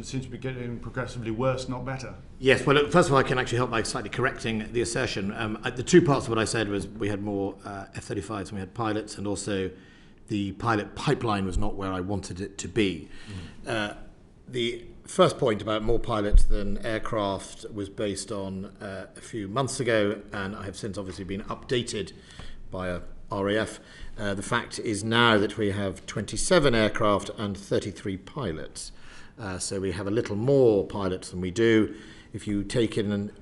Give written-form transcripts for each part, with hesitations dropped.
situation seems to be getting progressively worse, not better. Yes, well, look, first of all, I can actually help by slightly correcting the assertion. The two parts of what I said was we had more F-35s and we had pilots, and also the pilot pipeline was not where I wanted it to be. The first point about more pilots than aircraft was based on a few months ago, and I have since obviously been updated by a RAF. The fact is now that we have 27 aircraft and 33 pilots. So we have a little more pilots than we do. If you take in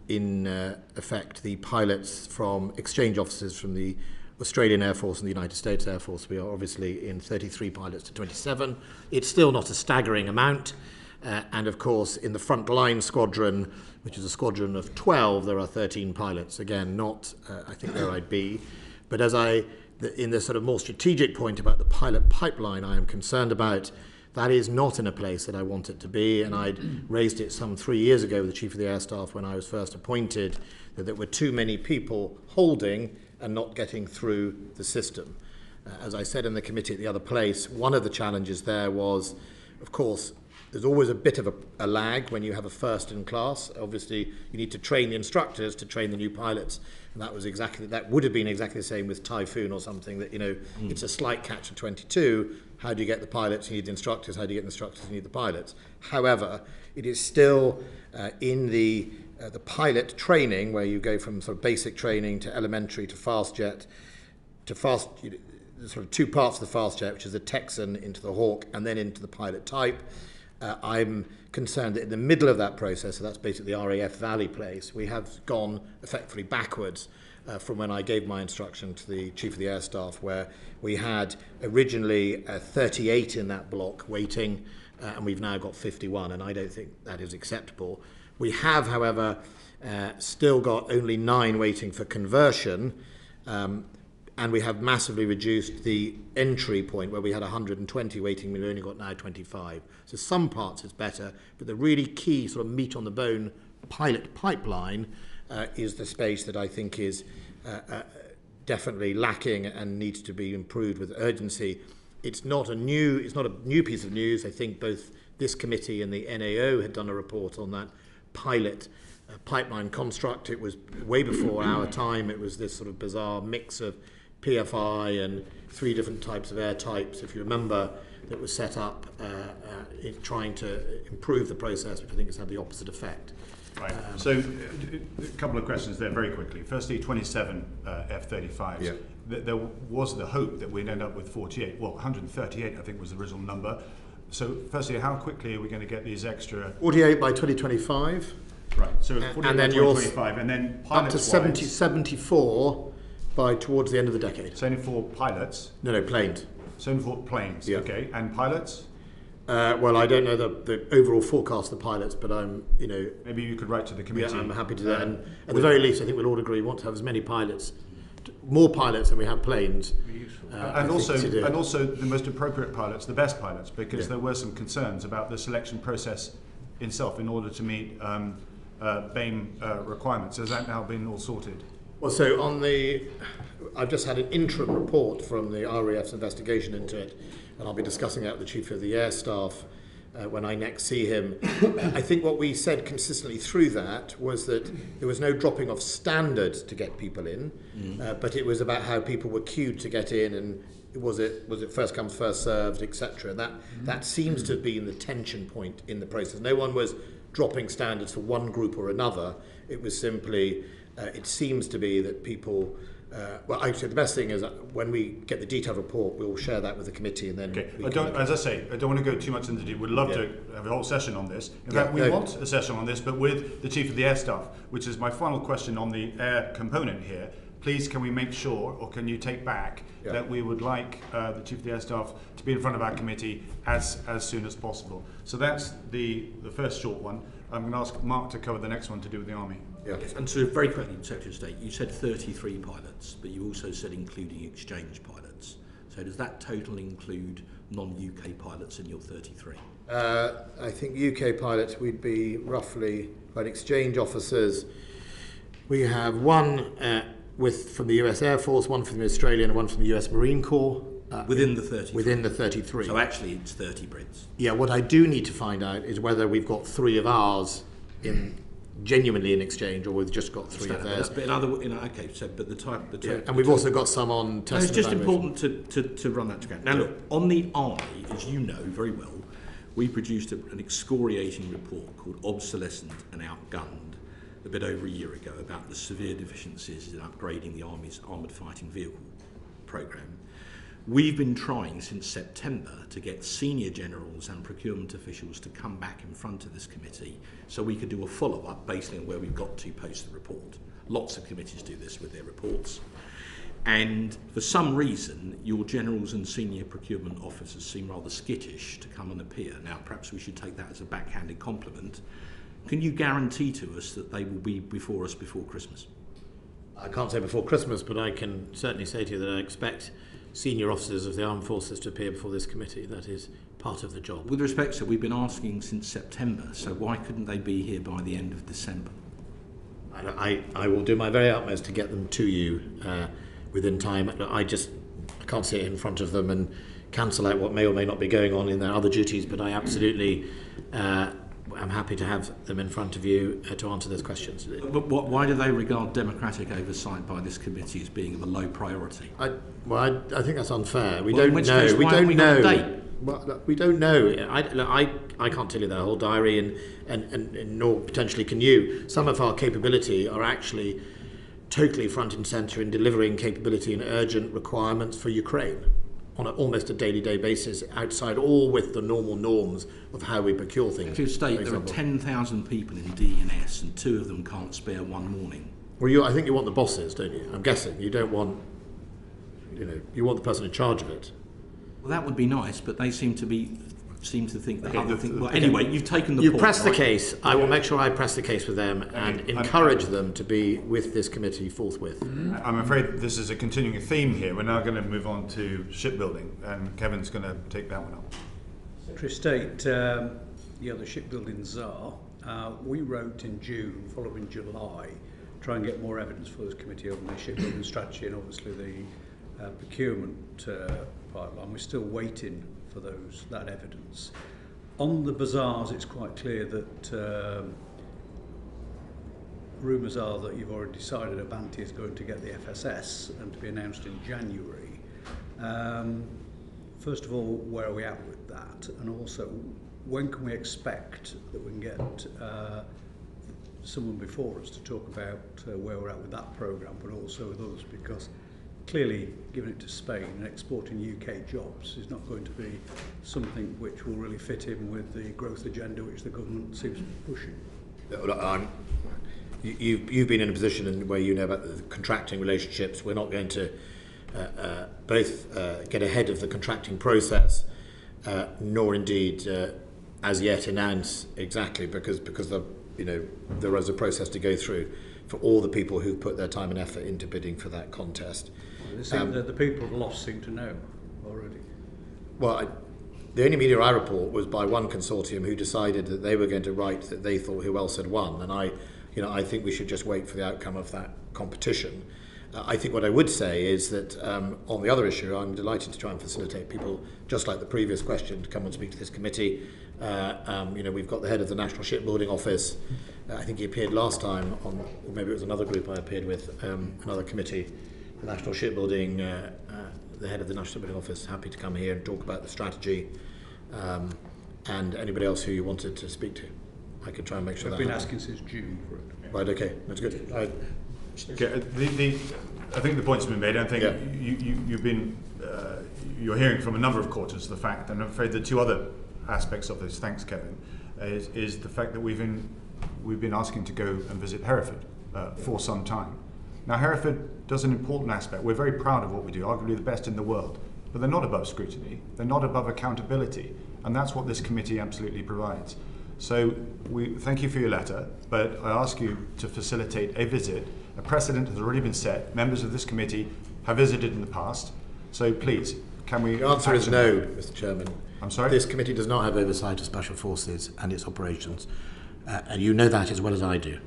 effect the pilots from exchange officers from the Australian Air Force and the United States Air Force, we are obviously in 33 pilots to 27. It's still not a staggering amount. And of course, in the frontline squadron, which is a squadron of 12, there are 13 pilots. Again, not, I think, where I'd be. But in the sort of more strategic point about the pilot pipeline, I am concerned about. That is not in a place that I want it to be, and I'd raised it some 3 years ago with the Chief of the Air Staff when I was first appointed, that there were too many people holding and not getting through the system. As I said in the committee at the other place, one of the challenges there was, of course, there's always a bit of a lag when you have a first in class. Obviously, you need to train the instructors to train the new pilots. And that would have been exactly the same with Typhoon or something, that, it's a slight catch of 22. How do you get the pilots? You need the instructors. How do you get the instructors? You need the pilots. However, it is still in the pilot training, where you go from sort of basic training to elementary to fast jet, to sort of two parts of the fast jet, which is the Texan into the Hawk and then into the pilot type. I'm concerned that in the middle of that process, so that's basically the RAF Valley place, we have gone effectively backwards from when I gave my instruction to the Chief of the Air Staff, where we had originally 38 in that block waiting, and we've now got 51, and I don't think that is acceptable. We have, however, still got only 9 waiting for conversion, and we have massively reduced the entry point where we had 120 waiting, we've only got now 25. So some parts it's better, but the really key sort of meat on the bone pilot pipeline is the space that I think is definitely lacking and needs to be improved with urgency. It's not a new piece of news. I think both this committee and the NAO had done a report on that pilot pipeline construct. It was way before our time. It was this sort of bizarre mix of PFI and 3 different types of air types, if you remember, that was set up in trying to improve the process, which I think has had the opposite effect. Right. So a couple of questions there very quickly. Firstly, 27 F-35s. Yeah. There was the hope that we'd end up with 48. Well, 138, I think, was the original number. So firstly, how quickly are we going to get these extra? 48 by 2025. Right. So 48 and then by 2025, and then pilots up to 74 by towards the end of the decade. 74 pilots? No, planes. 74 planes, yeah. Okay. And pilots? Well, I don't know the overall forecast of the pilots, but I'm, Maybe you could write to the committee. Yeah, I'm happy to do that. And at the very least, I think we'll all agree we want to have as many pilots, more pilots than we have planes. And also the most appropriate pilots, the best pilots, because there were some concerns about the selection process itself in order to meet BAME requirements. Has that now been all sorted? Well, so I've just had an interim report from the RAF's investigation into it, and I'll be discussing that with the Chief of the Air Staff when I next see him. I think what we said consistently through that was that there was no dropping of standards to get people in, but it was about how people were queued to get in, and was it first come, first served, etc. That seems to have been the tension point in the process. No one was dropping standards for one group or another. It was simply, it seems to be that people, well, actually the best thing is when we get the detailed report, we'll share that with the committee, and then... Okay. As I say, I don't want to go too much into detail. We'd love to have a whole session on this. In fact, we want a session on this, but with the Chief of the Air Staff, which is my final question on the air component here. Please, can we make sure, or can you take back, that we would like the Chief of the Air Staff to be in front of our committee as soon as possible? So that's the first short one. I'm going to ask Mark to cover the next one to do with the Army. Yeah. Yes, and so very quickly, Secretary of State, you said 33 pilots, but you also said including exchange pilots. So does that total include non-UK pilots in your 33? I think UK pilots, we'd be roughly, by exchange officers, we have one from the US Air Force, one from the Australian, and one from the US Marine Corps. within the 33. Within the 33. So actually it's 30 Brits. Yeah, what I do need to find out is whether we've got 3 of ours genuinely in exchange, or we've just got 3 of theirs. But okay. So, but the type. And we've also got some on test. No, it's just important to run that together. Now, look, on the Army, as you know very well, we produced an excoriating report called Obsolescent and Outgunned a bit over a year ago about the severe deficiencies in upgrading the Army's armoured fighting vehicle programme. We've been trying since September to get senior generals and procurement officials to come back in front of this committee so we could do a follow-up based on where we've got to post the report. Lots of committees do this with their reports. And for some reason, your generals and senior procurement officers seem rather skittish to come and appear. Now, perhaps we should take that as a backhanded compliment. Can you guarantee to us that they will be before us before Christmas? I can't say before Christmas, but I can certainly say to you that I expect senior officers of the armed forces to appear before this committee. That is part of the job. With respect, sir, we've been asking since September, so why couldn't they be here by the end of December? I will do my very utmost to get them to you within time. I can't sit in front of them and cancel out what may or may not be going on in their other duties, but I absolutely am happy to have them in front of you to answer those questions. But why do they regard democratic oversight by this committee as being of a low priority? I think that's unfair. We Well, in don't which know. case, We why haven't don't we got a know. date? Well, look, we don't know. I can't tell you their whole diary, and nor potentially can you. Some of our capability are actually totally front and centre in delivering capability and urgent requirements for Ukraine on almost a daily basis, outside all with the normal norms of how we procure things. Secretary of State, there are 10,000 people in D&S and 2 of them can't spare one morning. Well, I think you want the bosses, don't you? I'm guessing you don't want, you want the person in charge of it. Well, that would be nice, but they seem to think that other things. Well, okay. anyway, you've taken the You point, press the right? case. I will make sure I press the case with them and encourage them to be with this committee forthwith. I'm afraid this is a continuing theme here. We're now going to move on to shipbuilding, and Kevin's going to take that one up. Secretary of State, the shipbuilding czar, we wrote in June, following July, try and get more evidence for this committee on the shipbuilding strategy and obviously the procurement pipeline. We're still waiting for that evidence. On the bazaars, it's quite clear that rumours are that you've already decided Avanti is going to get the FSS and to be announced in January. First of all, where are we at with that? And also, when can we expect that we can get someone before us to talk about where we're at with that programme, but also with others? Because clearly, giving it to Spain and exporting UK jobs is not going to be something which will really fit in with the growth agenda which the government seems to be pushing. You've been in a position where you know about the contracting relationships. We're not going to both get ahead of the contracting process, nor indeed as yet announce exactly, because there is a process to go through for all the people who've put their time and effort into bidding for that contest. The people lost seem to know already. Well, the only media I report was by one consortium who decided that they were going to write that they thought who else had won, and I think we should just wait for the outcome of that competition. I think what I would say is that on the other issue, I'm delighted to try and facilitate people, just like the previous question, to come and speak to this committee. We've got the head of the National Shipbuilding Office. I think he appeared last time on, or maybe it was another group I appeared with, another committee, the National Shipbuilding, the head of the National Shipbuilding Office, happy to come here and talk about the strategy, and anybody else who you wanted to speak to. I could try and make sure I've that been happens. asking since June for it. Right, okay, that's good. Okay, I think the point's been made. I think you're hearing from a number of quarters the fact, and I'm afraid the 2 other aspects of this, thanks Kevin, is the fact that we've been asking to go and visit Hereford for some time. Now Hereford does an important aspect. We're very proud of what we do, arguably the best in the world, but they're not above scrutiny, they're not above accountability, and that's what this committee absolutely provides. So we thank you for your letter, but I ask you to facilitate a visit. A precedent has already been set. Members of this committee have visited in the past. So please, can we... The answer is no, Mr. Chairman. I'm sorry? This committee does not have oversight of Special Forces and its operations. And you know that as well as I do.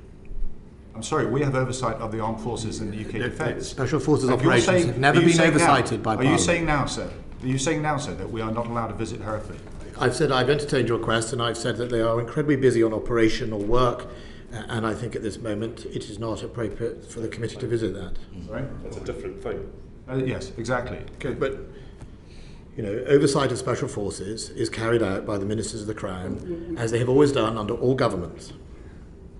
I'm sorry, we have oversight of the armed forces and the UK defence. Special Forces operations have never been oversighted by Parliament. Are you saying now, sir, Are you saying now, sir, that we are not allowed to visit Hereford? I've said I've entertained your request, and I've said that they are incredibly busy on operational work, and I think at this moment it is not appropriate for the committee to visit that. Right? That's a different thing. Yes, exactly. Okay, but oversight of special forces is carried out by the ministers of the Crown, as they have always done under all governments.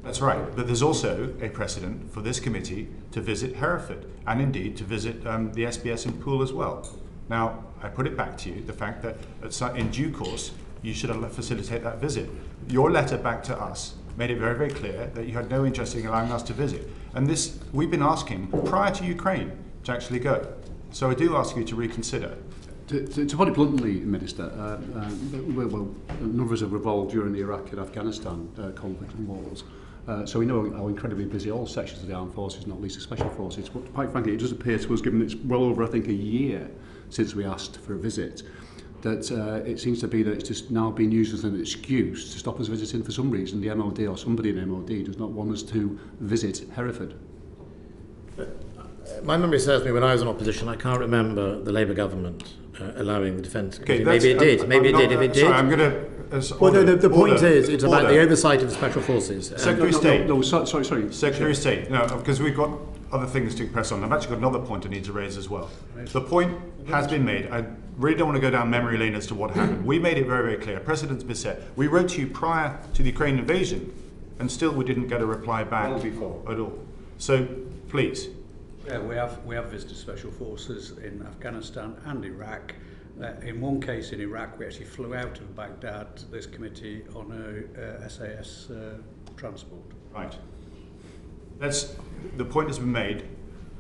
That's right, but there's also a precedent for this committee to visit Hereford, and indeed to visit the SBS in Poole as well. Now, I put it back to you, the fact that in due course, you should facilitate that visit. Your letter back to us made it very, very clear that you had no interest in allowing us to visit. And this, we've been asking prior to Ukraine to actually go. So I do ask you to reconsider. To put it bluntly, Minister, well, none of us have revolved during the Iraq and Afghanistan conflict and wars. So we know how incredibly busy all sections of the armed forces, not least the special forces. But quite frankly, it does appear to us, given it's well over, I think, a year since we asked for a visit, that it seems to be that it's just now being used as an excuse to stop us visiting for some reason. The MOD or somebody in MOD does not want us to visit Hereford. My memory serves me when I was in opposition, I can't remember the Labour government allowing the Defence Committee. Okay, maybe it did. Maybe it did. If it did. Sorry, I'm going to. Well, no, the point is, it's about the oversight of the special forces. Secretary of State. No, sorry. Secretary of State. No, because we've got other things to press on. I've actually got another point I need to raise as well. The point has been made. I really don't want to go down memory lane as to what happened. We made it very, very clear. Precedent's been set. We wrote to you prior to the Ukraine invasion, and still we didn't get a reply back at all. So, please. Yeah, we have visited special forces in Afghanistan and Iraq. In one case in Iraq, we actually flew out of Baghdad to this committee on a SAS transport. Right. The point has been made.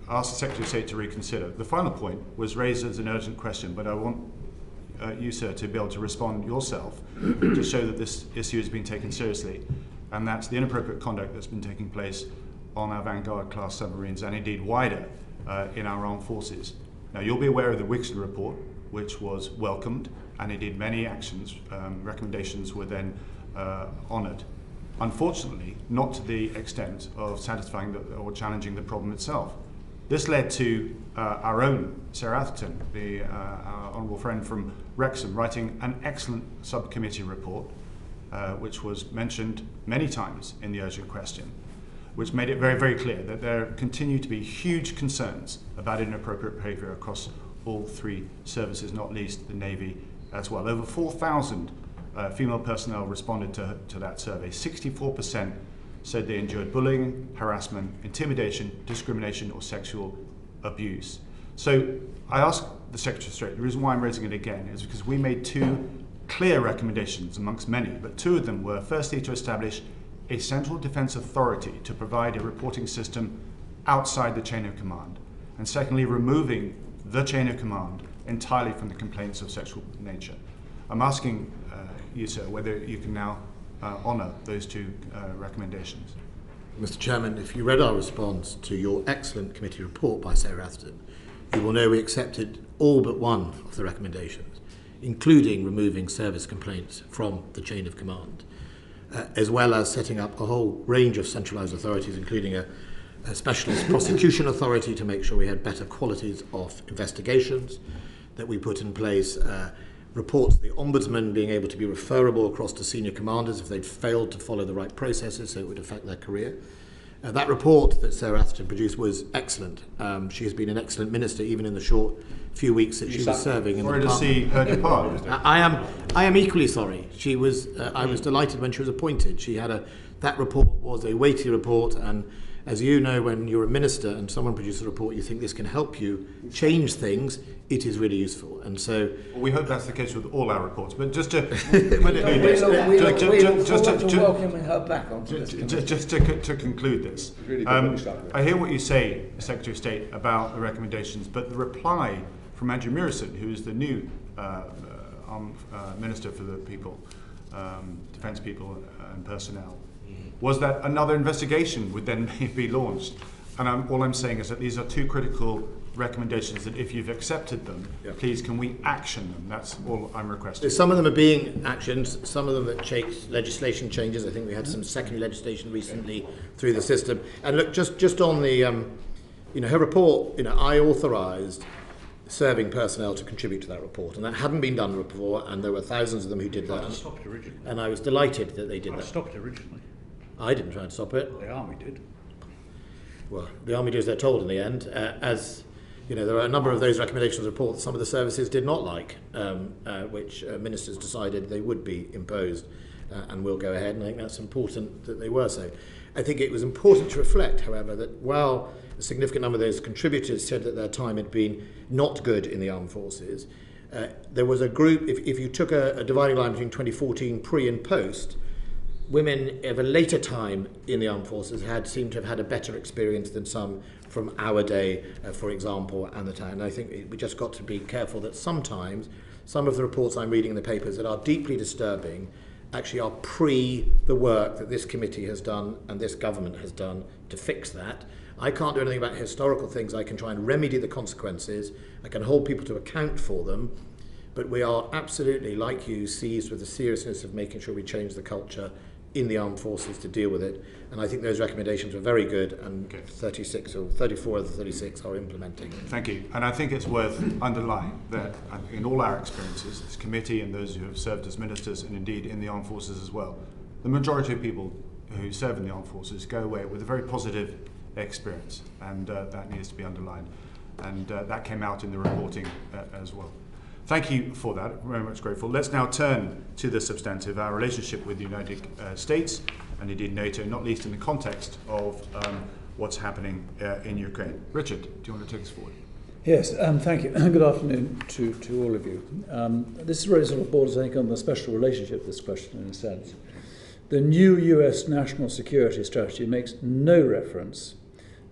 Ask the Secretary of State to reconsider. The final point was raised as an urgent question, but I want you, sir, to be able to respond yourself to show that this issue has been taken seriously, and that's the inappropriate conduct that's been taking place on our Vanguard class submarines and indeed wider in our armed forces. Now, you'll be aware of the Wixley report, which was welcomed, and indeed many actions, recommendations were then honoured. Unfortunately, not to the extent of satisfying or challenging the problem itself. This led to our own Sarah Atherton, our honourable friend from Wrexham, writing an excellent subcommittee report, which was mentioned many times in the urgent question, which made it very, very clear that there continue to be huge concerns about inappropriate behaviour across all three services, not least the Navy as well. Over 4,000 female personnel responded to that survey. 64% said they endured bullying, harassment, intimidation, discrimination or sexual abuse. So I asked the Secretary of State, the reason why I'm raising it again is because we made two clear recommendations amongst many, but two of them were firstly to establish a central defence authority to provide a reporting system outside the chain of command, and secondly removing the chain of command entirely from the complaints of sexual nature. I'm asking you, sir, whether you can now honour those two recommendations. Mr. Chairman, if you read our response to your excellent committee report by Sarah Atherton, you will know we accepted all but one of the recommendations, including removing service complaints from the chain of command, as well as setting up a whole range of centralised authorities, including a specialist prosecution authority to make sure we had better qualities of investigations, that we put in place reports to the Ombudsman being able to be referable across to senior commanders if they'd failed to follow the right processes so it would affect their career. That report that Sarah Atherton produced was excellent. She has been an excellent minister even in the short few weeks that she was serving in the department. Sorry to see her depart. I am equally sorry. She was. I was delighted when she was appointed. She had that report was a weighty report, and as you know, when you're a minister and someone produces a report, you think this can help you change things. It is really useful, and so we hope that's the case with all our reports. But just to welcoming her back onto this committee. Just to conclude this, I hear what you say, Secretary of State, about the recommendations, but the reply from Andrew Murison, who is the new Minister for the People, Defence People and Personnel, was that another investigation would then be launched. And all I'm saying is that these are two critical recommendations that if you've accepted them, please can we action them? That's all I'm requesting. Some of them are being actioned, some of them that legislation changes. I think we had some secondary legislation recently through the system. And look, just on the, her report, I authorised serving personnel to contribute to that report. And that hadn't been done before, and there were thousands of them who did that. I stopped it originally. And I was delighted that they did I that. stopped it originally. I didn't try and stop it. The army did. Well, the army do as they're told in the end. As you know, there are a number of those recommendations reports some of the services did not like, which ministers decided they would be imposed and will go ahead. And I think that's important that they were so. I think it was important to reflect, however, that while a significant number of those contributors said that their time had been not good in the armed forces, there was a group, if you took a dividing line between 2014 pre and post, women of a later time in the armed forces seemed to have had a better experience than some from our day, for example, and the time. And I think we just got to be careful that sometimes some of the reports I'm reading in the papers that are deeply disturbing actually are pre the work that this committee has done and this government has done to fix that. I can't do anything about historical things. I can try and remedy the consequences. I can hold people to account for them. But we are absolutely, like you, seized with the seriousness of making sure we change the culture in the armed forces to deal with it. And I think those recommendations were very good, and 36 or 34 of the 36 are implementing. Thank you. And I think it's worth underlining that in all our experiences, this committee and those who have served as ministers and indeed in the armed forces as well, the majority of people who serve in the armed forces go away with a very positive experience, and that needs to be underlined. And that came out in the reporting as well. Thank you for that. Very much grateful. Let's now turn to the substantive, our relationship with the United States and indeed NATO, not least in the context of what's happening in Ukraine. Richard, do you want to take us forward? Yes, thank you. Good afternoon to all of you. This really sort of borders, I think, on the special relationship, this question, in a sense. The new US national security strategy makes no reference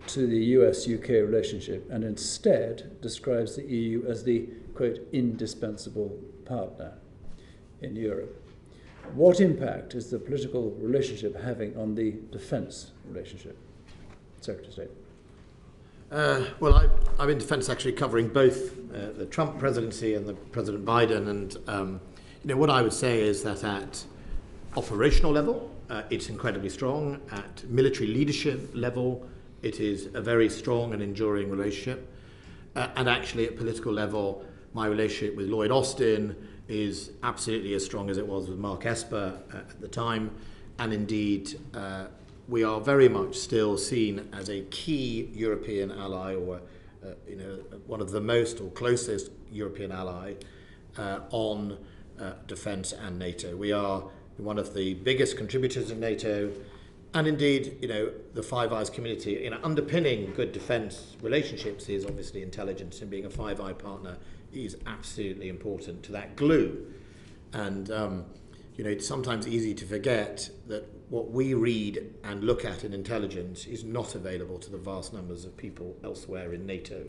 to the US-UK relationship and instead describes the EU as the, quote, indispensable partner in Europe. What impact is the political relationship having on the defence relationship? Secretary of State. Well, I'm in defence actually covering both the Trump presidency and the President Biden. And what I would say is that at operational level, it's incredibly strong. At military leadership level, it is a very strong and enduring relationship. And actually at political level, my relationship with Lloyd Austin is absolutely as strong as it was with Mark Esper at the time. And indeed, we are very much still seen as a key European ally, or one of the most or closest European ally on defence and NATO. We are one of the biggest contributors in NATO, and indeed, the Five Eyes community. Underpinning good defence relationships is obviously intelligence, and being a Five Eye partner is absolutely important to that glue. And it's sometimes easy to forget that what we read and look at in intelligence is not available to the vast numbers of people elsewhere in NATO.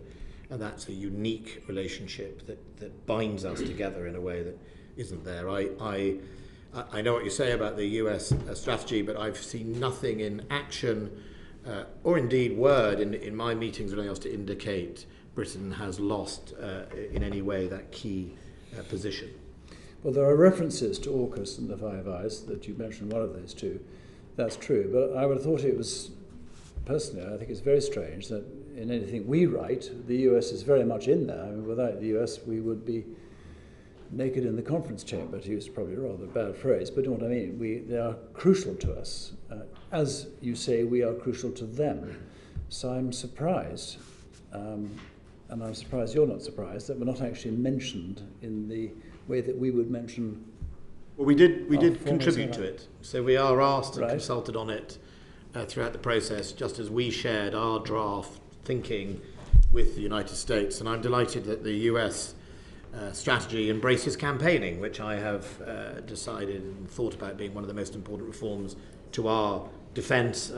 And that's a unique relationship that binds us together in a way that isn't there. I know what you say about the US strategy, but I've seen nothing in action or indeed word in my meetings or anything else to indicate Britain has lost in any way that key position. Well, there are references to AUKUS and the Five Eyes that you mentioned, one of those two. That's true, but I would have thought it was, personally, I think it's very strange that in anything we write, the US is very much in there. I mean, without the US, we would be naked in the conference chamber, to use probably a rather bad phrase, but you know what I mean? They are crucial to us. As you say, we are crucial to them. So I'm surprised, and I'm surprised you're not surprised, that we're not actually mentioned in the way that we would mention. Well, we did contribute to it. So we are asked and Right. consulted on it throughout the process, just as we shared our draft thinking with the United States. And I'm delighted that the US strategy embraces campaigning, which I have decided and thought about being one of the most important reforms to our defence.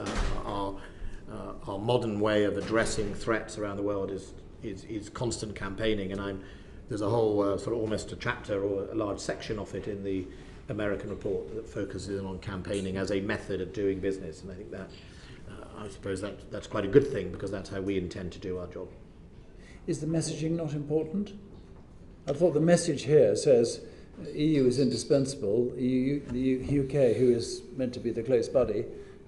Our modern way of addressing threats around the world is constant campaigning, and there's a whole sort of almost a chapter or a large section of it in the American report that focuses on campaigning as a method of doing business, and I think that I suppose that's quite a good thing, because that's how we intend to do our job. Is the messaging not important? I thought the message here says EU is indispensable. The UK, who is meant to be the close buddy,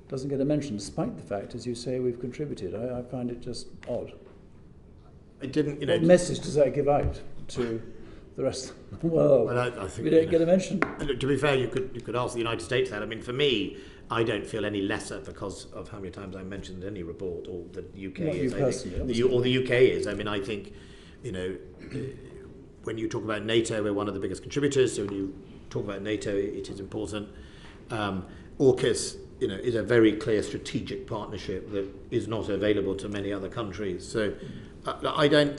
doesn't get a mention, despite the fact, as you say, we've contributed. I find it just odd. it didn't, What message does that give out to the rest of the world? Well, I think, we don't get a mention. To be fair, you could ask the United States that. I mean, for me, I don't feel any lesser because of how many times I mentioned any report, or the UK Not is. you personally, Or the UK is. I mean, I think, when you talk about NATO, we're one of the biggest contributors. So when you talk about NATO, it is important. AUKUS, is a very clear strategic partnership that is not available to many other countries. So I don't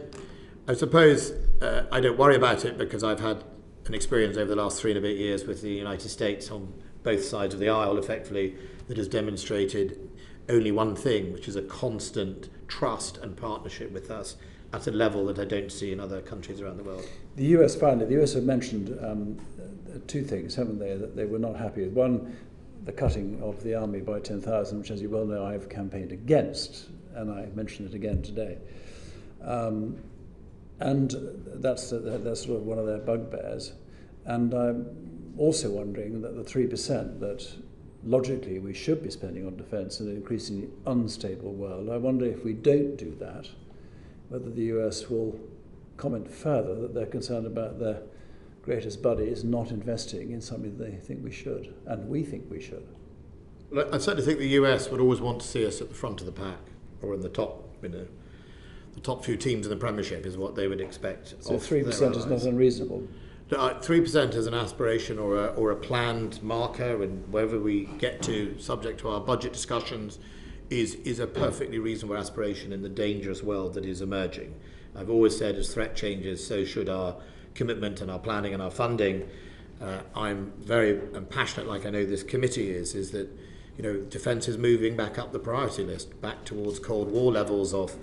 worry about it because I've had an experience over the last 3 and a bit years with the United States on both sides of the aisle, effectively, that has demonstrated only one thing, which is a constant trust and partnership with us at a level that I don't see in other countries around the world. The US have mentioned 2 things, haven't they, that they were not happy with. One, the cutting of the army by 10,000, which, as you well know, I've campaigned against, and I mentioned it again today. And that's sort of one of their bugbears. And I'm also wondering that the 3% that logically we should be spending on defence in an increasingly unstable world, I wonder if we don't do that, whether the US will comment further that they're concerned about their greatest buddies not investing in something they think we should, and we think we should. Well, I certainly think the US would always want to see us at the front of the pack, or in the top, the top few teams in the Premiership is what they would expect. So 3% is not unreasonable. 3% is an aspiration or a planned marker, and wherever we get to, subject to our budget discussions, is a perfectly reasonable aspiration in the dangerous world that is emerging. I've always said, as threat changes, so should our commitment and our planning and our funding. I'm very passionate, like I know this committee is that defence is moving back up the priority list, back towards Cold War levels of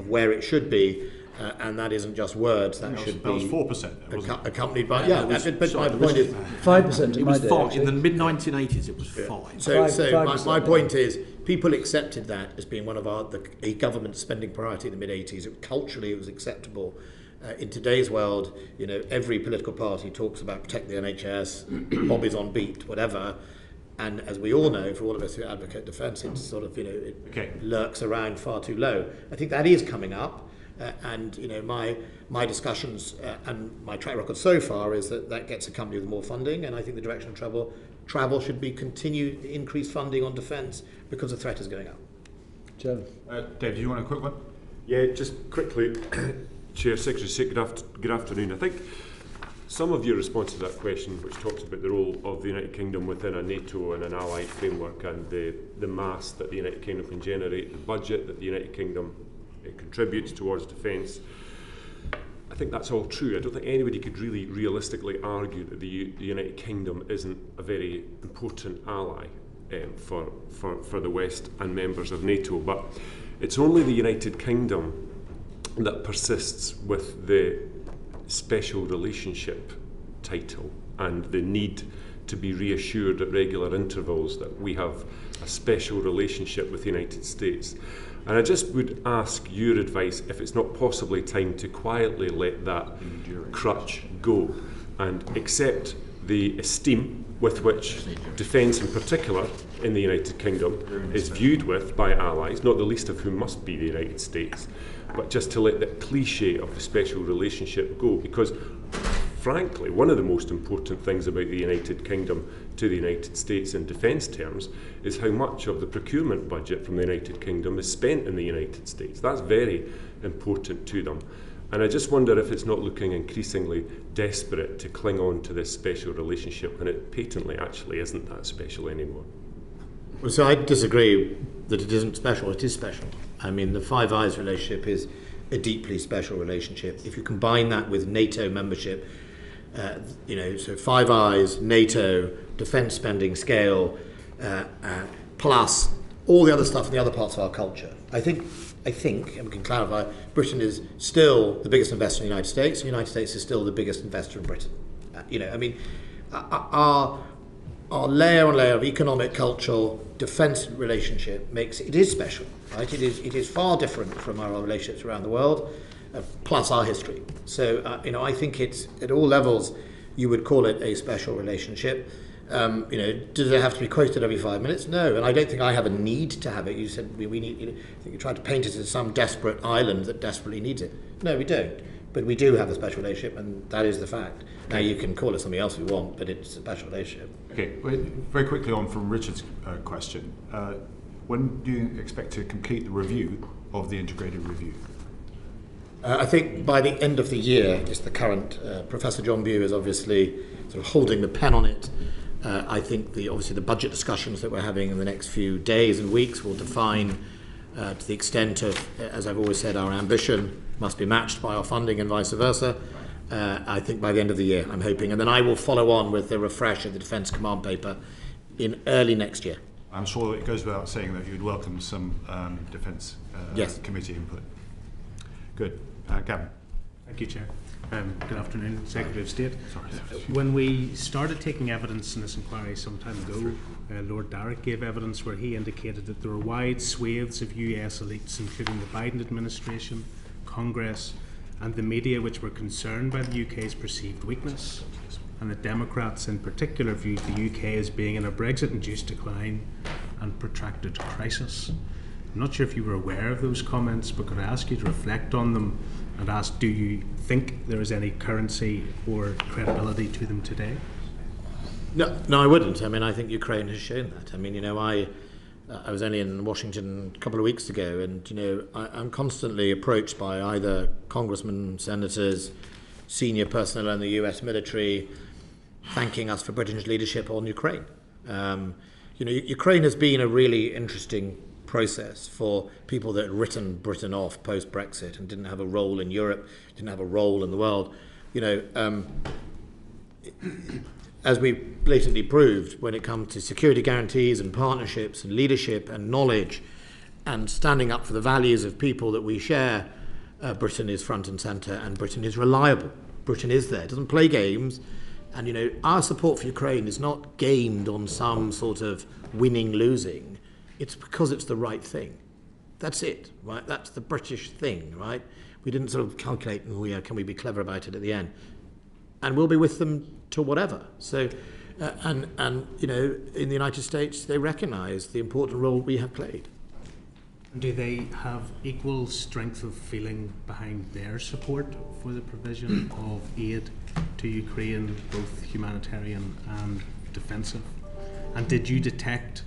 where it should be. And that isn't just words. That should be 4%. Accompanied by but my point is 5% in my day. In the mid 1980s, it was 5. So my point is, people accepted that as being one of a government spending priority in the mid 80s. Culturally, it was acceptable. In today's world, every political party talks about protect the NHS, Bobby's on beat, whatever. And as we all know, for all of us who advocate defence, it's sort of it lurks around far too low. I think that is coming up. And my discussions and my track record so far is that gets accompanied with more funding, and I think the direction of travel should be continued increased funding on defence because the threat is going up. Joe. Dave, do you want a quick one? Yeah, just quickly, Chair, Secretary, good afternoon. I think some of your response to that question, which talks about the role of the United Kingdom within a NATO and an allied framework, and the mass that the United Kingdom can generate, the budget that the United Kingdom contributes towards defence. I think that's all true. I don't think anybody could really realistically argue that the United Kingdom isn't a very important ally for the West and members of NATO. But it's only the United Kingdom that persists with the special relationship title and the need to be reassured at regular intervals that we have a special relationship with the United States. And I just would ask your advice if it's not possibly time to quietly let that crutch go and accept the esteem with which defence in particular in the United Kingdom is viewed with by allies, not the least of whom must be the United States, but just to let that cliche of the special relationship go, because frankly, one of the most important things about the United Kingdom to the United States in defence terms is how much of the procurement budget from the United Kingdom is spent in the United States. That's very important to them. And I just wonder if it's not looking increasingly desperate to cling on to this special relationship when it patently actually isn't that special anymore. Well, so I disagree that it isn't special. It is special. I mean, the Five Eyes relationship is a deeply special relationship. If you combine that with NATO membership, so Five Eyes, NATO, defence spending scale, plus all the other stuff in the other parts of our culture. I think, and we can clarify, Britain is still the biggest investor in the United States. The United States is still the biggest investor in Britain. Our layer on layer of economic, cultural, defence relationship makes it is special, right? It is far different from our relationships around the world, plus our history. So, I think it's at all levels you would call it a special relationship. Does it have to be quoted every 5 minutes? No, and I don't think I have a need to have it. You said we need. I think you tried to paint us as some desperate island that desperately needs it. No, we don't. But we do have a special relationship, and that is the fact. Now, you can call it something else if you want, but it's a special relationship. Okay, very quickly on from Richard's question. When do you expect to complete the review of the integrated review? I think by the end of the year, just the current Professor John Bew is obviously sort of holding the pen on it. I think obviously the budget discussions that we're having in the next few days and weeks will define, to the extent of, as I've always said, our ambition must be matched by our funding and vice versa. I think by the end of the year, I'm hoping. And then I will follow on with the refresh of the Defence Command paper in early next year. I'm sure it goes without saying that you'd welcome some Defence Yes. Committee input. Good. Gavin. Thank you, Chair. Good afternoon, Secretary of State. When we started taking evidence in this inquiry some time ago, Lord Darragh gave evidence where he indicated that there were wide swathes of US elites, including the Biden administration, Congress, and the media, which were concerned by the UK's perceived weakness, and the Democrats in particular viewed the UK as being in a Brexit-induced decline and protracted crisis. I'm not sure if you were aware of those comments, but could I ask you to reflect on them and ask, do you think there is any currency or credibility to them today? No, I wouldn't. I mean, I think Ukraine has shown that. I mean, I was only in Washington a couple of weeks ago, and I'm constantly approached by either congressmen, senators, senior personnel in the US military, thanking us for British leadership on Ukraine. Ukraine has been a really interesting process for people that had written Britain off post-Brexit and didn't have a role in Europe, didn't have a role in the world. As we blatantly proved, when it comes to security guarantees and partnerships and leadership and knowledge and standing up for the values of people that we share, Britain is front and centre, and Britain is reliable. Britain is there, doesn't play games. And our support for Ukraine is not gamed on some sort of winning-losing. It's because it's the right thing. That's it, right? That's the British thing, right? We didn't sort of calculate, can we be clever about it at the end? And we'll be with them to whatever. So, in the United States, they recognise the important role we have played. Do they have equal strength of feeling behind their support for the provision of aid to Ukraine, both humanitarian and defensive? And did you detect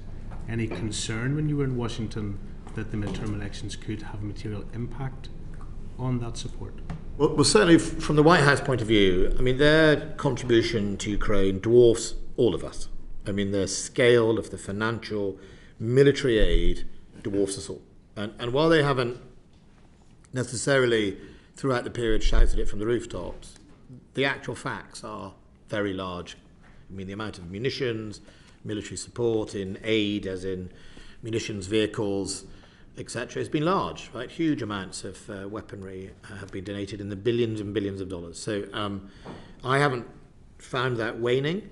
any concern when you were in Washington that the midterm elections could have a material impact on that support? Well, certainly from the White House point of view, I mean, their contribution to Ukraine dwarfs all of us. I mean, the scale of the financial, military aid dwarfs us all. And while they haven't necessarily, throughout the period, shouted it from the rooftops, the actual facts are very large. I mean, the amount of munitions, military support in aid, as in munitions, vehicles, etc., has been large, right? Huge amounts of weaponry have been donated in the billions and billions of dollars. So I haven't found that waning.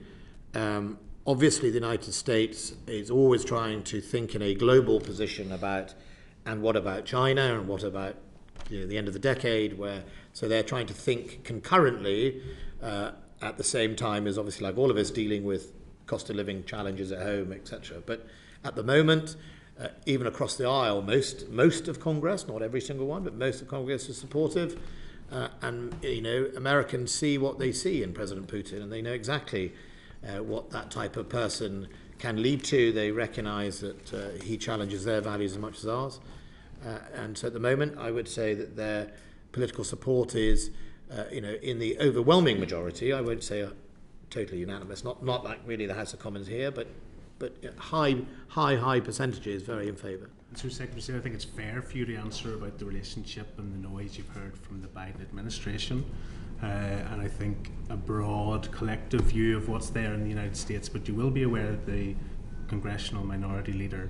Obviously, the United States is always trying to think in a global position about, and what about China, and what about the end of the decade, so they're trying to think concurrently at the same time as, obviously, like all of us, dealing with cost of living challenges at home, etc. But at the moment, even across the aisle, most of Congress, not every single one, but most of Congress is supportive. And Americans see what they see in President Putin, and they know exactly what that type of person can lead to. They recognise that he challenges their values as much as ours. And so at the moment, I would say that their political support is, in the overwhelming majority. I won't say totally unanimous, not like really the House of Commons here, but high percentages very in favour. So, Secretary, I think it's fair for you to answer about the relationship and the noise you've heard from the Biden administration, and I think a broad collective view of what's there in the United States. But you will be aware that the congressional minority leader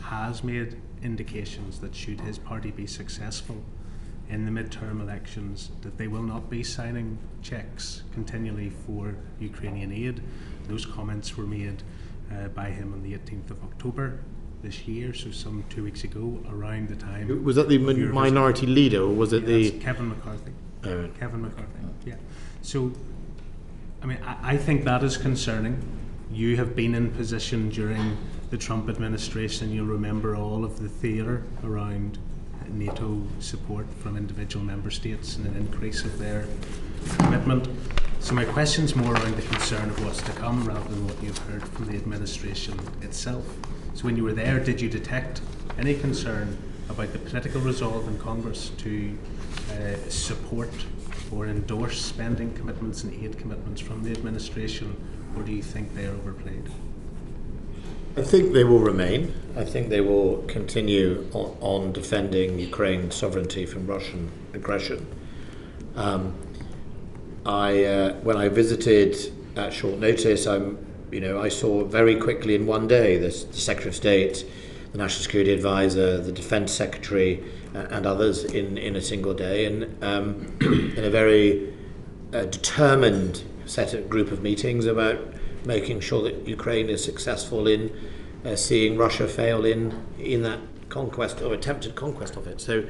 has made indications that should his party be successful in the midterm elections, that they will not be signing cheques continually for Ukrainian aid. Those comments were made by him on the 18th of October this year, so some 2 weeks ago, around the time. Was that the minority leader, or was it the... Kevin McCarthy. Kevin McCarthy, yeah. So, I mean, I think that is concerning. You have been in position during the Trump administration. You'll remember all of the theatre around NATO support from individual member states and an increase of their commitment. So my question's more around the concern of what's to come rather than what you've heard from the administration itself. So when you were there, did you detect any concern about the political resolve in Congress to support or endorse spending commitments and aid commitments from the administration, or do you think they are overplayed? I think they will remain. I think they will continue on defending Ukraine's sovereignty from Russian aggression. When I visited at short notice, I saw very quickly in one day the Secretary of State, the National Security Advisor, the Defence Secretary, and others in a single day, and in a very determined group of meetings about making sure that Ukraine is successful in seeing Russia fail in that conquest or attempted conquest of it. So,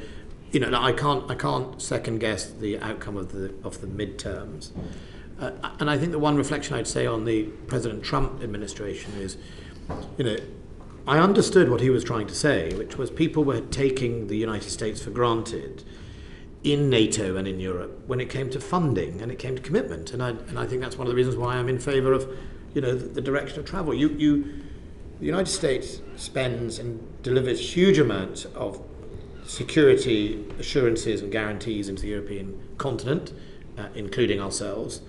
I can't second guess the outcome of the midterms. And I think the one reflection I'd say on the President Trump administration is, I understood what he was trying to say, which was people were taking the United States for granted in NATO and in Europe when it came to funding and it came to commitment. And I think that's one of the reasons why I'm in favour of, the direction of travel. The United States spends and delivers huge amounts of security assurances and guarantees into the European continent, including ourselves.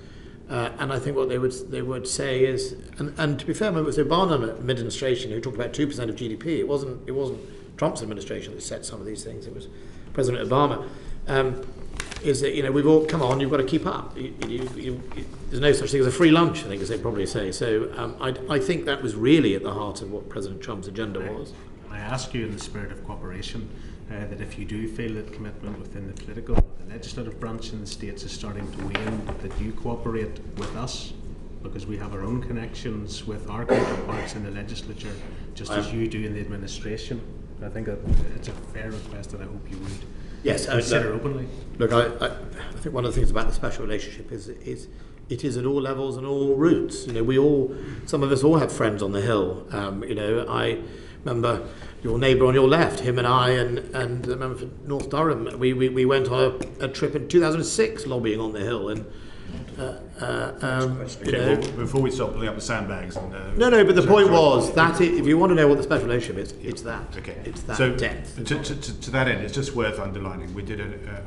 And I think what they would say is, and to be fair, it was the Obama administration who talked about 2% of GDP. It wasn't Trump's administration that said some of these things. It was President Obama. Is that we've all come on? You've got to keep up. There's no such thing as a free lunch, I think, as they probably say. So I think that was really at the heart of what President Trump's agenda was. I ask you in the spirit of cooperation that if you do feel that commitment within the political, the legislative branch in the States is starting to wane, that you cooperate with us, because we have our own connections with our counterparts in the legislature, just as you do in the administration. I think that it's a fair request, and I hope you would consider openly. Look, I think one of the things about the special relationship is it is at all levels and all routes. Some of us all have friends on the Hill. I remember your neighbour on your left, him and I, and the member for North Durham. We went on a trip in 2006 lobbying on the Hill, and before we start pulling up the sandbags. No, but the point was that if you want to know what the special relationship is, it's that. Okay. It's that so depth. To that end, it's just worth underlining. We did a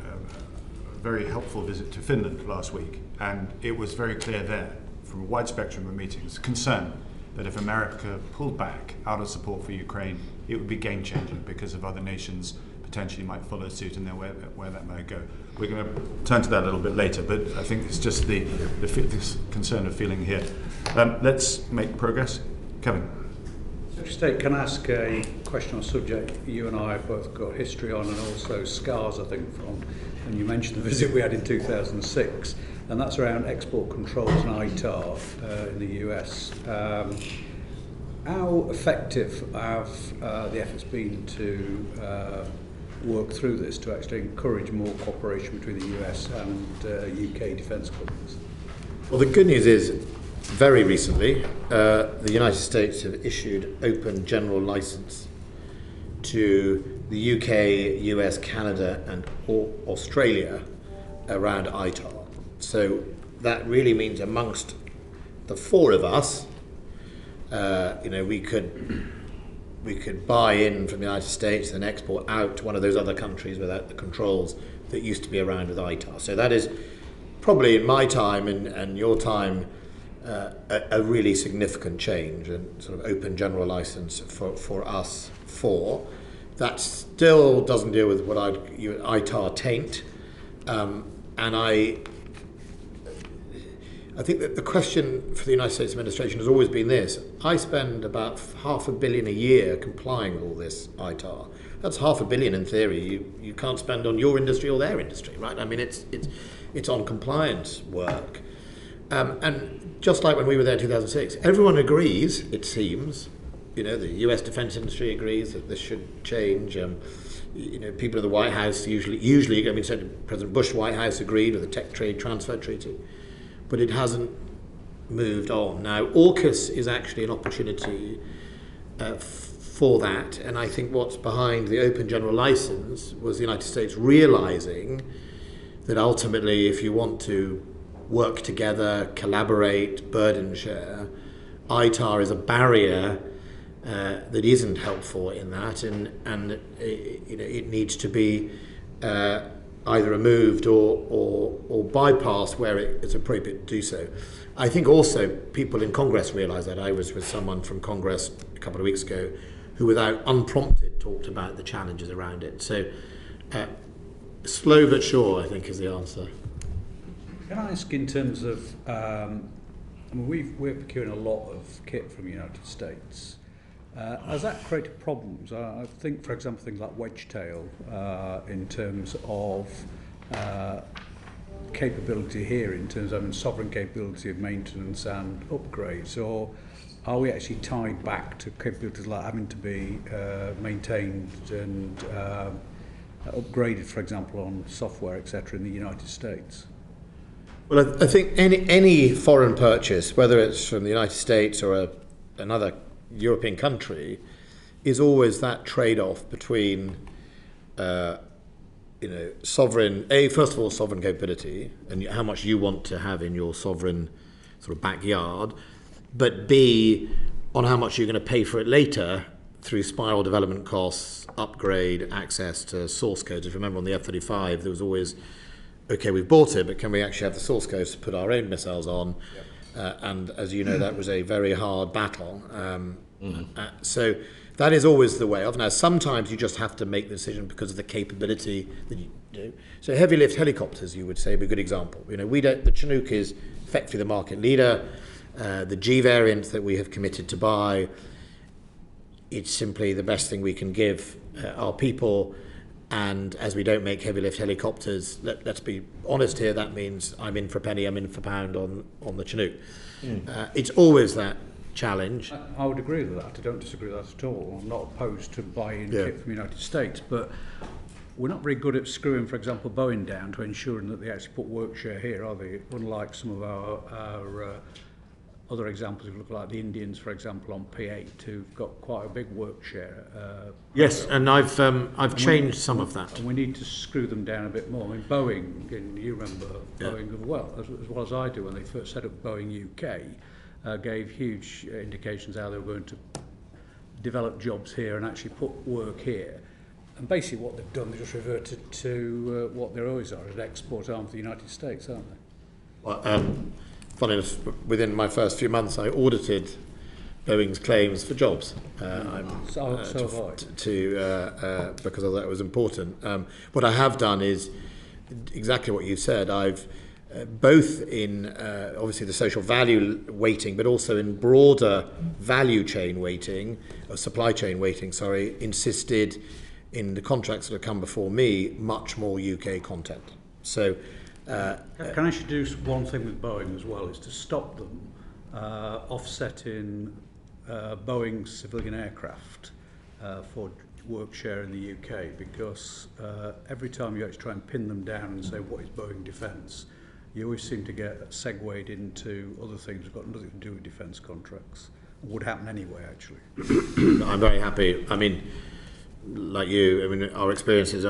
very helpful visit to Finland last week, and it was very clear there, from a wide spectrum of meetings, concern that if America pulled back out of support for Ukraine, it would be game-changing because of other nations potentially might follow suit and where that might go. We're going to turn to that a little bit later, but I think it's just this concern of feeling here. Let's make progress. Kevin. Secretary of State, can I ask a question on a subject you and I have both got history on, and also scars, I think, from, and you mentioned the visit we had in 2006, and that's around export controls and ITAR in the US. How effective have the efforts been to work through this to actually encourage more cooperation between the US and UK defence companies? Well, the good news is, very recently, the United States have issued open general license to the UK, US, Canada, and Australia around ITAR. So that really means amongst the four of us, we could buy in from the United States and export out to one of those other countries without the controls that used to be around with ITAR. So that is probably in my time and your time a really significant change and sort of open general license for us four. That still doesn't deal with what ITAR taint, and I think that the question for the United States administration has always been this. I spend about $500 million a year complying with all this ITAR. That's $500 million in theory. You can't spend on your industry or their industry, right? I mean, it's on compliance work. And just like when we were there in 2006, everyone agrees, it seems, the US defense industry agrees that this should change. People in the White House usually, President Bush's White House agreed with the Tech Trade Transfer Treaty. But it hasn't moved on. Now, AUKUS is actually an opportunity for that, and I think what's behind the Open General License was the United States realising that ultimately, if you want to work together, collaborate, burden share, ITAR is a barrier that isn't helpful in that, and it needs to be either removed or bypassed where it's appropriate to do so. I think also people in Congress realise that. I was with someone from Congress a couple of weeks ago who, without unprompted, talked about the challenges around it. So slow but sure, I think, is the answer. Can I ask in terms of, we're procuring a lot of kit from the United States. Has that created problems? I think, for example, things like wedge-tail in terms of capability here, in terms of having sovereign capability of maintenance and upgrades, or are we actually tied back to capabilities like having to be maintained and upgraded, for example, on software, etc., in the United States? Well, I think any foreign purchase, whether it's from the United States or another European country, is always that trade-off between, sovereign, first of all, sovereign capability and how much you want to have in your sovereign sort of backyard, but B, on how much you're going to pay for it later through spiral development costs, upgrade, access to source codes. If you remember on the F-35, there was always, okay, we've bought it, but can we actually have the source codes to put our own missiles on? Yep. And as you know, that was a very hard battle. So that is always the way of. Now, sometimes you just have to make the decision because of the capability that you do. So heavy lift helicopters, you would say, would be a good example. The Chinook is effectively the market leader. The G variant that we have committed to buy, it's simply the best thing we can give our people. And as we don't make heavy lift helicopters, let's be honest here, that means I'm in for a penny, I'm in for a pound on the Chinook. It's always that challenge. I would agree with that. I don't disagree with that at all. I'm not opposed to buying kit from the United States, but we're not very good at screwing, for example, Boeing down to ensuring that they actually put work share here, are they? Unlike some of our other examples, if you look like the Indians, for example, on P8, who've got quite a big work share. Yes, and I've changed some of that. And we need to screw them down a bit more. I mean, Boeing, and you remember Boeing as well as I do, when they first set up Boeing UK, gave huge indications how they were going to develop jobs here and actually put work here. And basically what they've done, they just reverted to what they always are, an export arm for the United States, aren't they? Well, funny enough, within my first few months, I audited Boeing's claims for jobs. Because I thought that was important. What I have done is exactly what you said. I've both in obviously the social value weighting, but also in broader value chain weighting, or supply chain weighting, insisted in the contracts that have come before me much more UK content. So. Can I introduce one thing with Boeing as well, is to stop them offsetting Boeing's civilian aircraft for work share in the UK, because every time you actually try and pin them down and say what is Boeing defence, you always seem to get segued into other things that have got nothing to do with defence contracts. It would happen anyway, actually. I'm very happy. I mean, like you, our experiences,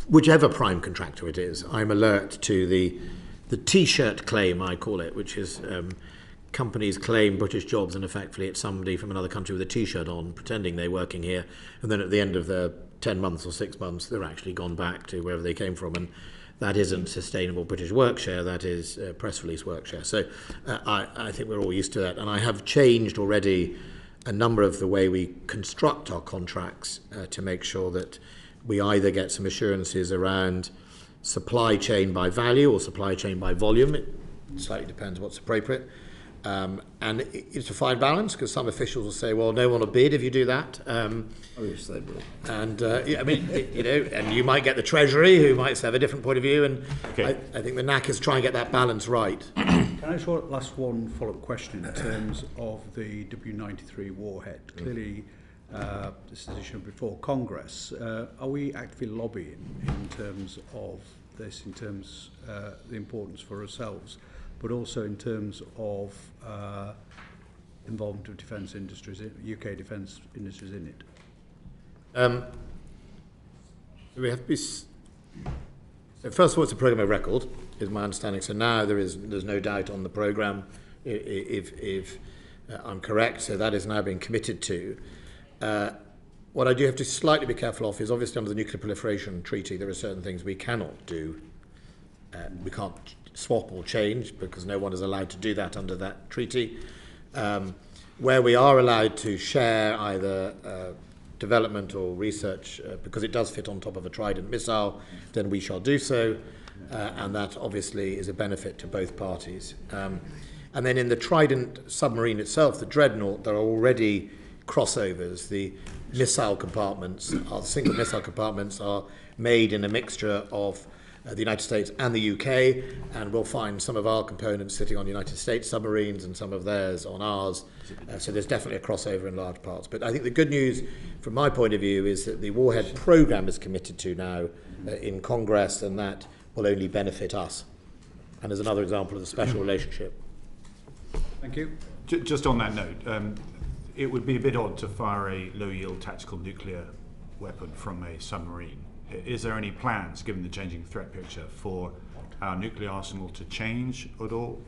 whichever prime contractor it is, I'm alert to the T-shirt claim, I call it, which is companies claim British jobs and effectively it's somebody from another country with a T-shirt on, pretending they're working here, and then at the end of their 10 months or 6 months, they're actually gone back to wherever they came from, and that isn't sustainable British work share, that is press release work share. So I think we're all used to that, and I have changed already a number of the way we construct our contracts to make sure that we either get some assurances around supply chain by value or supply chain by volume. It slightly depends what's appropriate. And it's a fine balance, because some officials will say, well, no one will bid if you do that. Yes, they will. And, and you might get the Treasury, who might have a different point of view. And I think the knack is try and get that balance right. Can I just ask one follow-up question in terms of the W93 warhead? Clearly, this decision before Congress, are we actively lobbying in terms of this, in terms the importance for ourselves but also in terms of involvement of defence industries, UK defence industries in it? We have to be. So first of all, it's a programme of record, is my understanding. So now there's no doubt on the programme, if I'm correct. So that is now being committed to. What I do have to slightly be careful of is obviously under the Nuclear Proliferation Treaty there are certain things we cannot do. We can't swap or change because no one is allowed to do that under that treaty. Where we are allowed to share either development or research, because it does fit on top of a Trident missile, then we shall do so, and that obviously is a benefit to both parties. And then in the Trident submarine itself, the Dreadnought, there are already crossovers. The missile compartments, the single missile compartments, are made in a mixture of the United States and the UK, and we'll find some of our components sitting on United States submarines and some of theirs on ours. So there's definitely a crossover in large parts. But I think the good news from my point of view is that the warhead programme is committed to now in Congress, and that will only benefit us. And there's another example of the special relationship. Thank you. Just on that note, it would be a bit odd to fire a low-yield tactical nuclear weapon from a submarine. Is there any plans, given the changing threat picture, for our nuclear arsenal to change at all?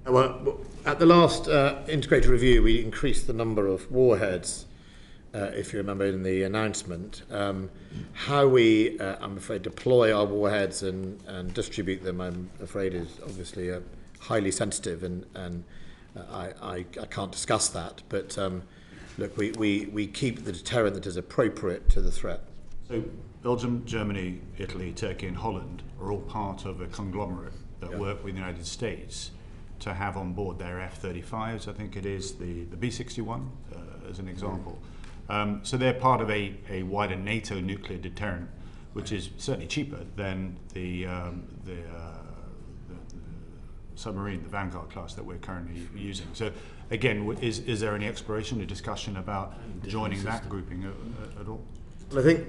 Well, at the last integrated review, we increased the number of warheads, if you remember in the announcement. How we, I'm afraid, deploy our warheads and distribute them, I'm afraid, is obviously highly sensitive, and I can't discuss that. But look, we keep the deterrent that is appropriate to the threat. So Belgium, Germany, Italy, Turkey and Holland are all part of a conglomerate that work with the United States to have on board their F-35s, I think it is, the B-61 as an example. So they're part of a wider NATO nuclear deterrent, which is certainly cheaper than the submarine, the Vanguard class that we're currently using. So again, is there any exploration or discussion about joining that grouping at all? Well, I think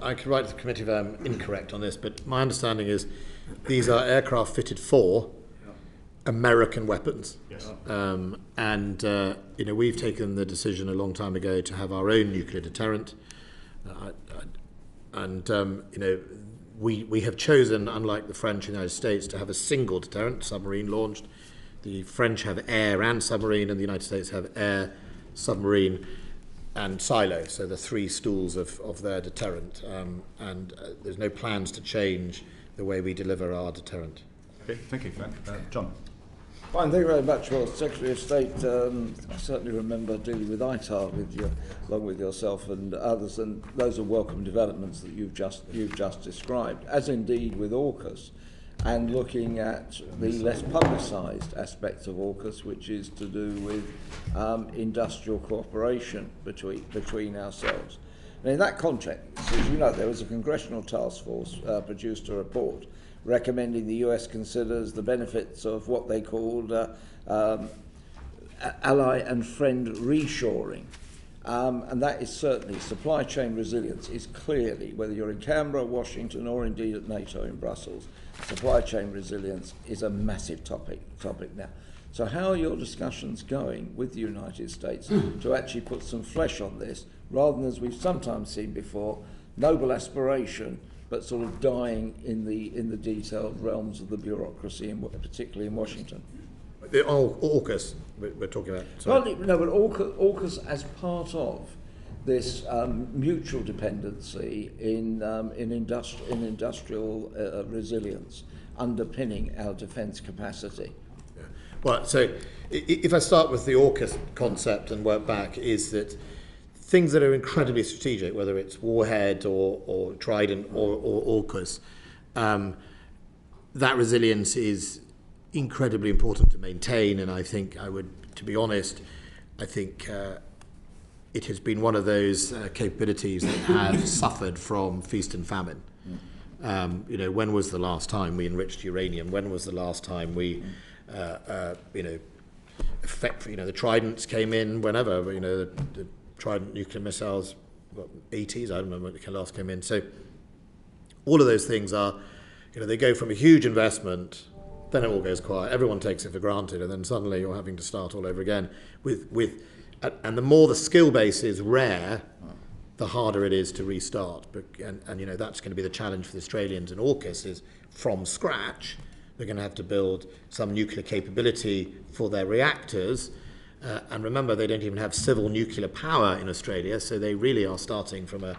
I could write to the committee if I'm incorrect on this, but my understanding is these are aircraft fitted for American weapons. Yes. We've taken the decision a long time ago to have our own nuclear deterrent. We have chosen, unlike the French and the United States, to have a single deterrent, submarine launched. The French have air and submarine, and the United States have air, submarine, and silo, so the three stools of their deterrent. There's no plans to change the way we deliver our deterrent. Okay, thank you. John. Fine, thank you very much. Well, Secretary of State, I certainly remember dealing with ITAR along with yourself and others, and those are welcome developments that you've just described, as indeed with AUKUS, and looking at the less publicised aspects of AUKUS, which is to do with industrial cooperation between ourselves. And in that context, as you know, there was a congressional task force produced a report recommending the US considers the benefits of what they called ally and friend reshoring. And that is certainly, supply chain resilience is clearly, whether you're in Canberra, Washington, or indeed at NATO in Brussels, supply chain resilience is a massive topic now. So how are your discussions going with the United States to actually put some flesh on this, rather than, as we've sometimes seen before, noble aspiration, but sort of dying in the detailed realms of the bureaucracy, particularly in Washington? The AUKUS we're talking about. Sorry. Well, no, but AUKUS as part of this mutual dependency in industrial resilience, underpinning our defence capacity. Yeah. Well, so if I start with the AUKUS concept and work back, is that things that are incredibly strategic, whether it's Warhead or Trident or AUKUS, that resilience is incredibly important to maintain. And I think to be honest, I think it has been one of those capabilities that have suffered from feast and famine. When was the last time we enriched uranium? When was the last time we, the Tridents came in whenever, the Trident nuclear missiles, 80s, I don't remember when the last came in. So all of those things are, they go from a huge investment then it all goes quiet. Everyone takes it for granted, and then suddenly you're having to start all over again. And the more the skill base is rare, the harder it is to restart. And you know, that's going to be the challenge for the Australians and AUKUS, is from scratch they're going to have to build some nuclear capability for their reactors. And remember, they don't even have civil nuclear power in Australia, so they really are starting from a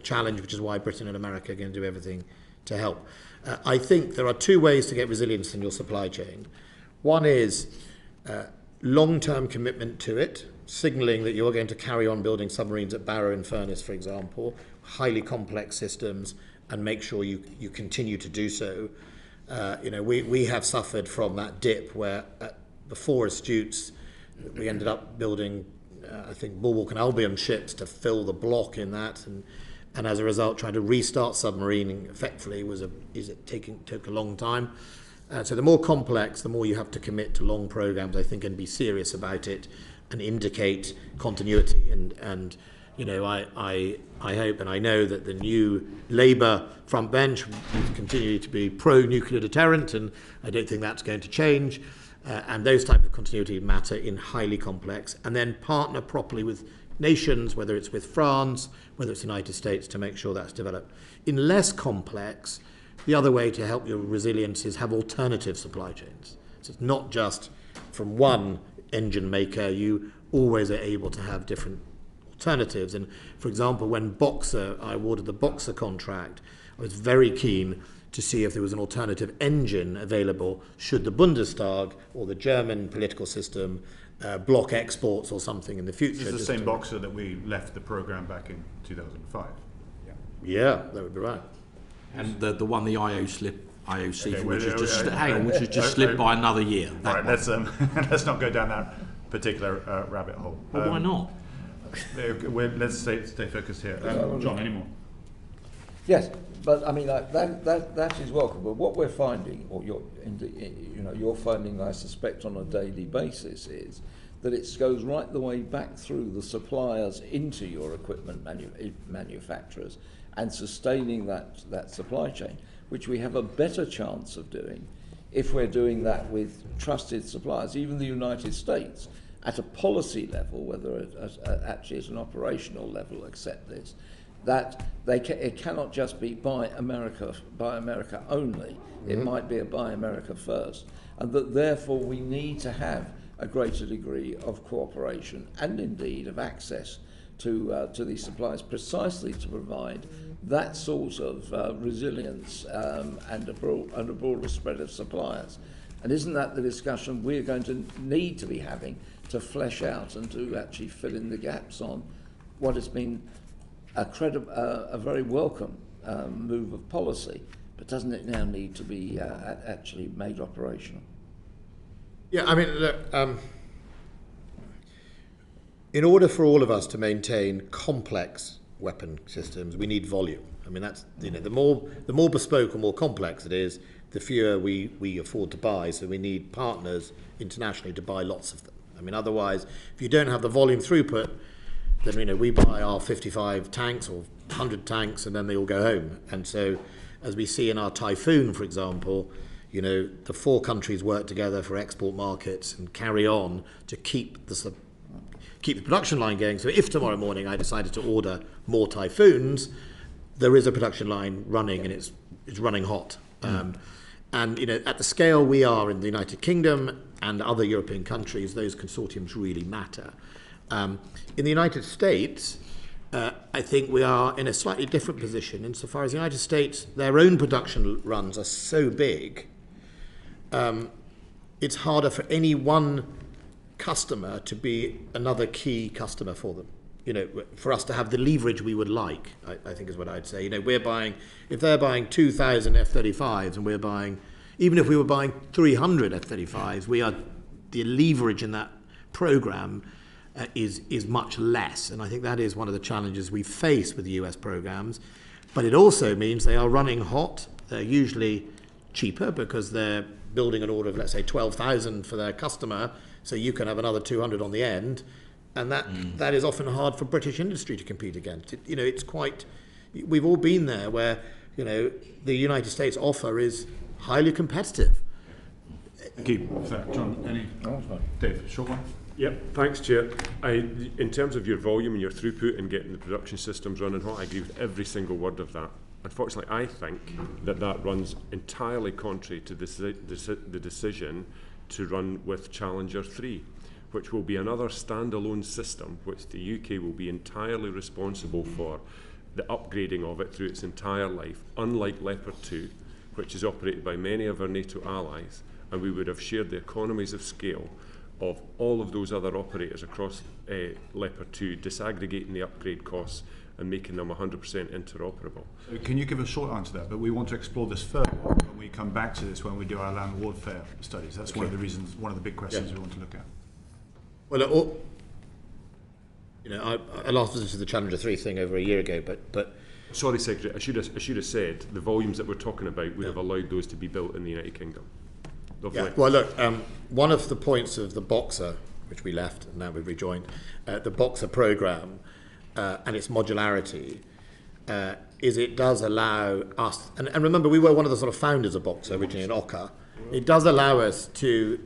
challenge, which is why Britain and America are going to do everything to help. I think there are two ways to get resilience in your supply chain. One is long-term commitment to it, signalling that you're going to carry on building submarines at Barrow and Furness, for example, highly complex systems, and make sure you continue to do so. We have suffered from that dip where before Astutes, we ended up building, I think, Bulwark and Albion ships to fill the block in that, and as a result, trying to restart submarining effectively took a long time. So the more complex, the more you have to commit to long programs, I think, and be serious about it and indicate continuity. And you know, I hope and I know that the new Labour front bench will continue to be pro-nuclear deterrent, and I don't think that's going to change. And those type of continuity matter in highly complex, and then partner properly with nations, whether it's with France, whether it's the United States, to make sure that's developed. In less complex, the other way to help your resilience is have alternative supply chains. So it's not just from one engine maker, you always are able to have different alternatives. And for example, when I awarded the Boxer contract, I was very keen to see if there was an alternative engine available should the Bundestag or the German political system block exports or something in the future. This is the same Boxer that we left the programme back in 2005. Yeah, that would be right. And the one, the IOC, which has just slipped by another year. Right, let's not go down that particular rabbit hole. Well, why not? Let's stay focused here. John, any more? Yes, but I mean that is welcome. But what we're finding, or you're finding, I suspect, on a daily basis, is that it goes right the way back through the suppliers into your equipment manufacturers and sustaining that supply chain, which we have a better chance of doing if we're doing that with trusted suppliers. Even the United States, at a policy level, whether actually at an operational level, accept this, that it cannot just be buy America only. It might be a buy America first, and that therefore we need to have a greater degree of cooperation and indeed of access to these suppliers, precisely to provide that sort of resilience and a broader spread of suppliers. And isn't that the discussion we're going to need to be having to flesh out and to actually fill in the gaps on what has been a very welcome move of policy, but doesn't it now need to be actually made operational? Yeah, I mean, look, in order for all of us to maintain complex weapon systems, we need volume. I mean, that's, the more bespoke and more complex it is, the fewer we afford to buy. So we need partners internationally to buy lots of them. I mean, otherwise, if you don't have the volume throughput, then we buy our 55 tanks or 100 tanks, and then they all go home. And so, as we see in our Typhoon, for example, the 4 countries work together for export markets and carry on to keep the production line going. So if tomorrow morning I decided to order more Typhoons, there is a production line running, and it's running hot. And at the scale we are in the United Kingdom and other European countries, those consortiums really matter. In the United States, I think we are in a slightly different position insofar as the United States, their own production runs are so big, it's harder for any one customer to be another key customer for them. For us to have the leverage we would like, I think is what I'd say. If they're buying 2,000 F-35s and we're buying, even if we were buying 300 F-35s, the leverage in that program is much less. And I think that is one of the challenges we face with the US programs. But it also means they are running hot. They're usually cheaper because they're building an order of, let's say, 12,000 for their customer, so you can have another 200 on the end. And that is often hard for British industry to compete against. It's quite, we've all been there where, the United States offer is highly competitive. Thank you for that. John, any? Dave, short one? Yep, thanks, Chair. In terms of your volume and your throughput and getting the production systems running hot, I agree with every single word of that. Unfortunately, I think that runs entirely contrary to the decision to run with Challenger 3, which will be another standalone system which the UK will be entirely responsible for the upgrading of it through its entire life, unlike Leopard 2, which is operated by many of our NATO allies, and we would have shared the economies of scale of all of those other operators across Leopard 2, disaggregating the upgrade costs and making them 100% interoperable. So can you give a short answer to that? But we want to explore this further when we come back to this, when we do our land warfare studies. That's one of the reasons, one of the big questions we want to look at. Well, I last visited to the Challenger 3 thing over a year ago, but Sorry, Secretary, I should have said the volumes that we're talking about would have allowed those to be built in the United Kingdom. yeah. Well, look, one of the points of the Boxer, which we left and now we've rejoined, the Boxer programme and its modularity, is it does allow us, and remember we were one of the sort of founders of Boxer originally in Ocker, it does allow us to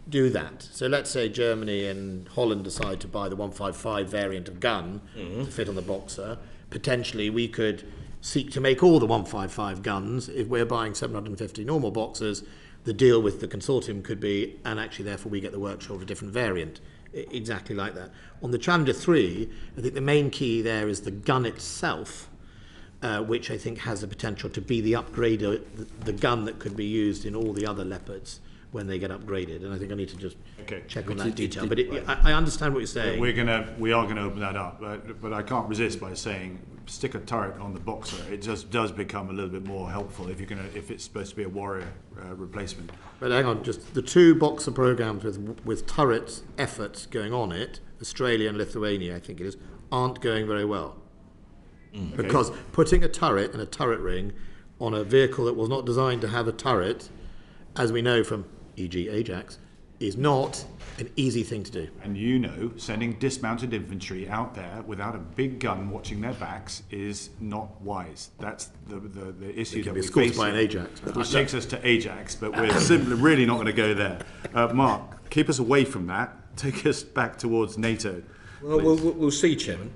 do that. So let's say Germany and Holland decide to buy the 155 variant of gun to fit on the Boxer. Potentially we could seek to make all the 155 guns. If we're buying 750 normal Boxers, the deal with the consortium could be, and actually therefore we get the workshop of a different variant. Exactly like that. On the Challenger 3, I think the main key there is the gun itself, which I think has the potential to be the upgrader, the gun that could be used in all the other Leopards when they get upgraded. And I think I need to just check on that detail. But I understand what you're saying. We are gonna open that up, but I can't resist by saying stick a turret on the Boxer. It just does become a little bit more helpful if it's supposed to be a Warrior replacement. But hang on, just the two Boxer programs with turrets efforts going on it, Australia and Lithuania, I think it is, aren't going very well. Because putting a turret and a turret ring on a vehicle that was not designed to have a turret, as we know from e.g. Ajax, is not an easy thing to do. And sending dismounted infantry out there without a big gun watching their backs is not wise. That's the issue that we face. By an Ajax. Which takes us to Ajax, but we're simply really not going to go there. Mark, keep us away from that. Take us back towards NATO. Well, we'll see, Chairman.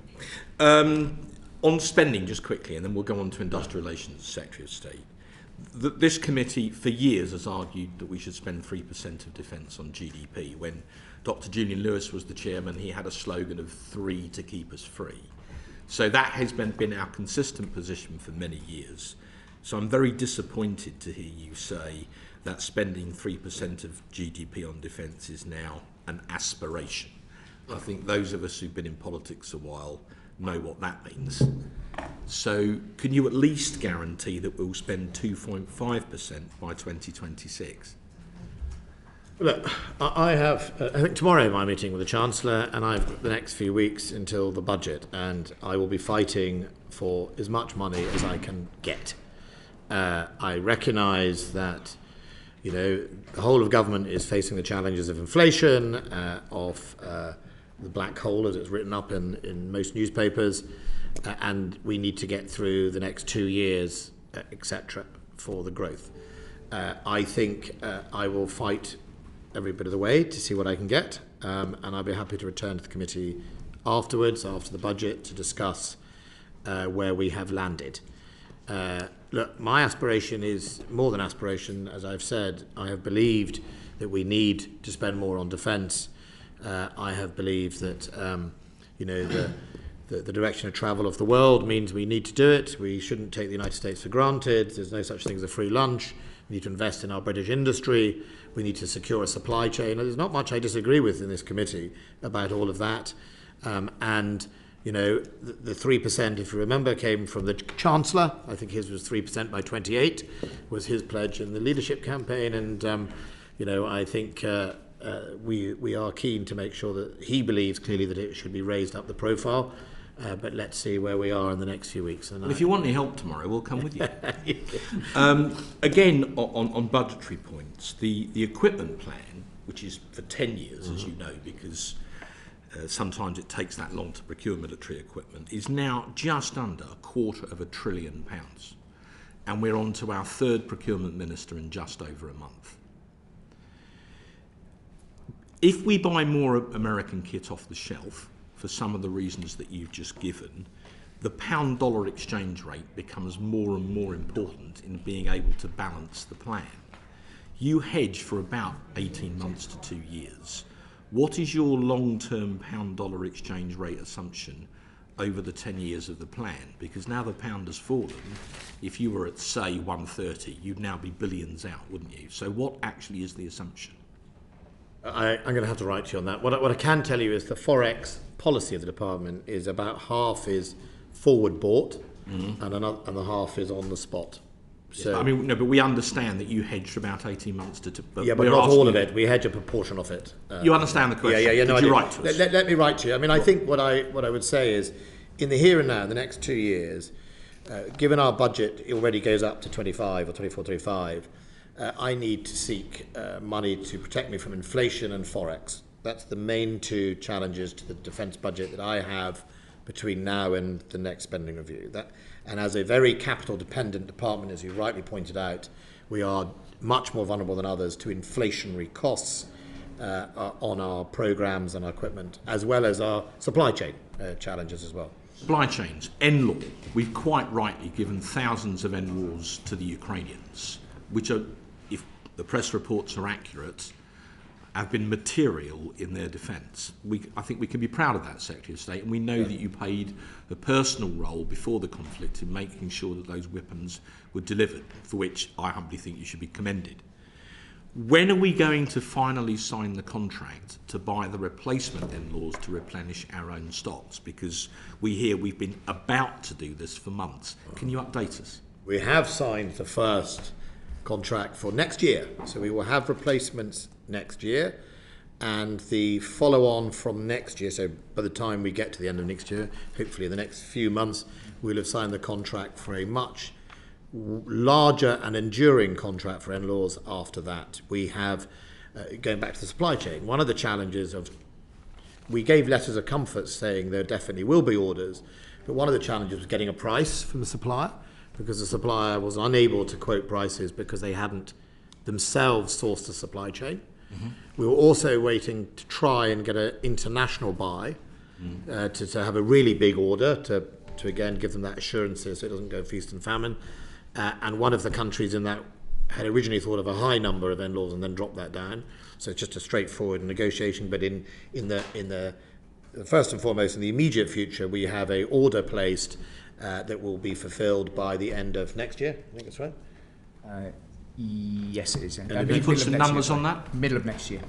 On spending, just quickly, and then we'll go on to Industrial Relations, Secretary of State. This committee for years has argued that we should spend 3% of defence on GDP. When Dr. Julian Lewis was the chairman, he had a slogan of 3 to keep us free. So that has been our consistent position for many years. So I'm very disappointed to hear you say that spending 3% of GDP on defence is now an aspiration. I think those of us who've been in politics a while know what that means. So can you at least guarantee that we'll spend 2.5% by 2026? Look, I think tomorrow my meeting with the Chancellor, and I've got the next few weeks until the budget, and I will be fighting for as much money as I can get. I recognise that the whole of government is facing the challenges of inflation, of the black hole as it's written up in most newspapers, and we need to get through the next 2 years, etc., for the growth. I think I will fight every bit of the way to see what I can get, and I'll be happy to return to the committee afterwards, after the budget, to discuss where we have landed. Look, my aspiration is more than aspiration. As I've said, I have believed that we need to spend more on defence. I have believed that the direction of travel of the world means we need to do it. We shouldn't take the United States for granted. There's no such thing as a free lunch. We need to invest in our British industry. We need to secure a supply chain. There's not much I disagree with in this committee about all of that. The 3%, if you remember, came from the Chancellor. I think his was 3% by 28, was his pledge in the leadership campaign. And, I think we are keen to make sure that he believes clearly that it should be raised up the profile. But let's see where we are in the next few weeks. And if you want any help tomorrow, we'll come with you. Again, on budgetary points, the equipment plan, which is for 10 years, as you know, because sometimes it takes that long to procure military equipment, is now just under £250 billion. and we're on to our third procurement minister in just over a month. If we buy more American kit off the shelf, for some of the reasons that you've just given, the pound-dollar exchange rate becomes more and more important in being able to balance the plan. You hedge for about 18 months to 2 years. What is your long-term pound-dollar exchange rate assumption over the 10 years of the plan? Because now the pound has fallen. If you were at, say, 130, you'd now be billions out, wouldn't you? So what actually is the assumption? I'm going to have to write to you on that. What I can tell you is the Forex policy of the department is about half is forward bought and the half is on the spot. So, I mean, no, but we understand that you hedge for about 18 months to... But not all of it. We hedge a proportion of it. You understand the question? Yeah. Could you write to us? Let me write to you. I mean, I think what I would say is, in the here and now, the next 2 years, given our budget already goes up to 25 or 24, 25, I need to seek money to protect me from inflation and Forex. That's the main two challenges to the defence budget that I have between now and the next spending review. And as a very capital-dependent department, as you rightly pointed out, we are much more vulnerable than others to inflationary costs on our programmes and our equipment, as well as our supply chain challenges as well. Supply chains, NLAW. We've quite rightly given thousands of NLAWs to the Ukrainians, which are, if the press reports are accurate, have been material in their defence. I think we can be proud of that, Secretary of State, and we know that you played a personal role before the conflict in making sure that those weapons were delivered, for which I humbly think you should be commended. When are we going to finally sign the contract to buy the replacement NLAWs to replenish our own stocks? Because we hear we've been about to do this for months. Can you update us? We have signed the first contract for next year, so we will have replacements next year, and the follow-on from next year, so by the time we get to the end of next year, hopefully in the next few months, we'll have signed the contract for a much larger and enduring contract for NLAWs after that. We have, going back to the supply chain, one of the challenges of, we gave letters of comfort saying there definitely will be orders, but one of the challenges was getting a price from the supplier, because the supplier was unable to quote prices because they hadn't themselves sourced the supply chain. We were also waiting to try and get an international buy to have a really big order to again give them that assurance so it doesn't go feast and famine. And one of the countries in that had originally thought of a high number of NLAWs and then dropped that down. So it's just a straightforward negotiation. But in the first and foremost, in the immediate future, we have a order placed that will be fulfilled by the end of next year. I think that's right. Yes, it is. Can you put some numbers on that? Middle of next year.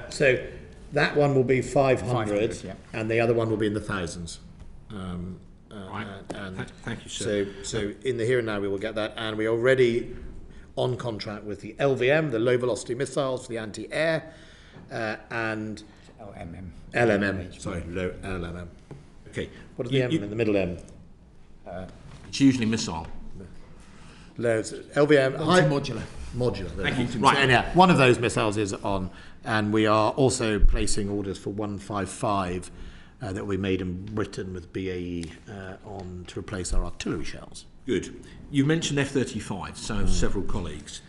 So that one will be 500, 500, yeah. and the other one will be in the thousands. Right. Thank you, sir. So in the here and now we will get that, and we're already on contract with the LVM, the low velocity missiles for the anti-air, and LMM. Sorry, low LMM. Okay. What is the M in the middle M? It's usually missile. LVM. Modular. Thank you. Right. Anyhow, one of those missiles is on, and we are also placing orders for 155 that we made in Britain with BAE on to replace our artillery shells. Good. You mentioned F-35, so have several colleagues.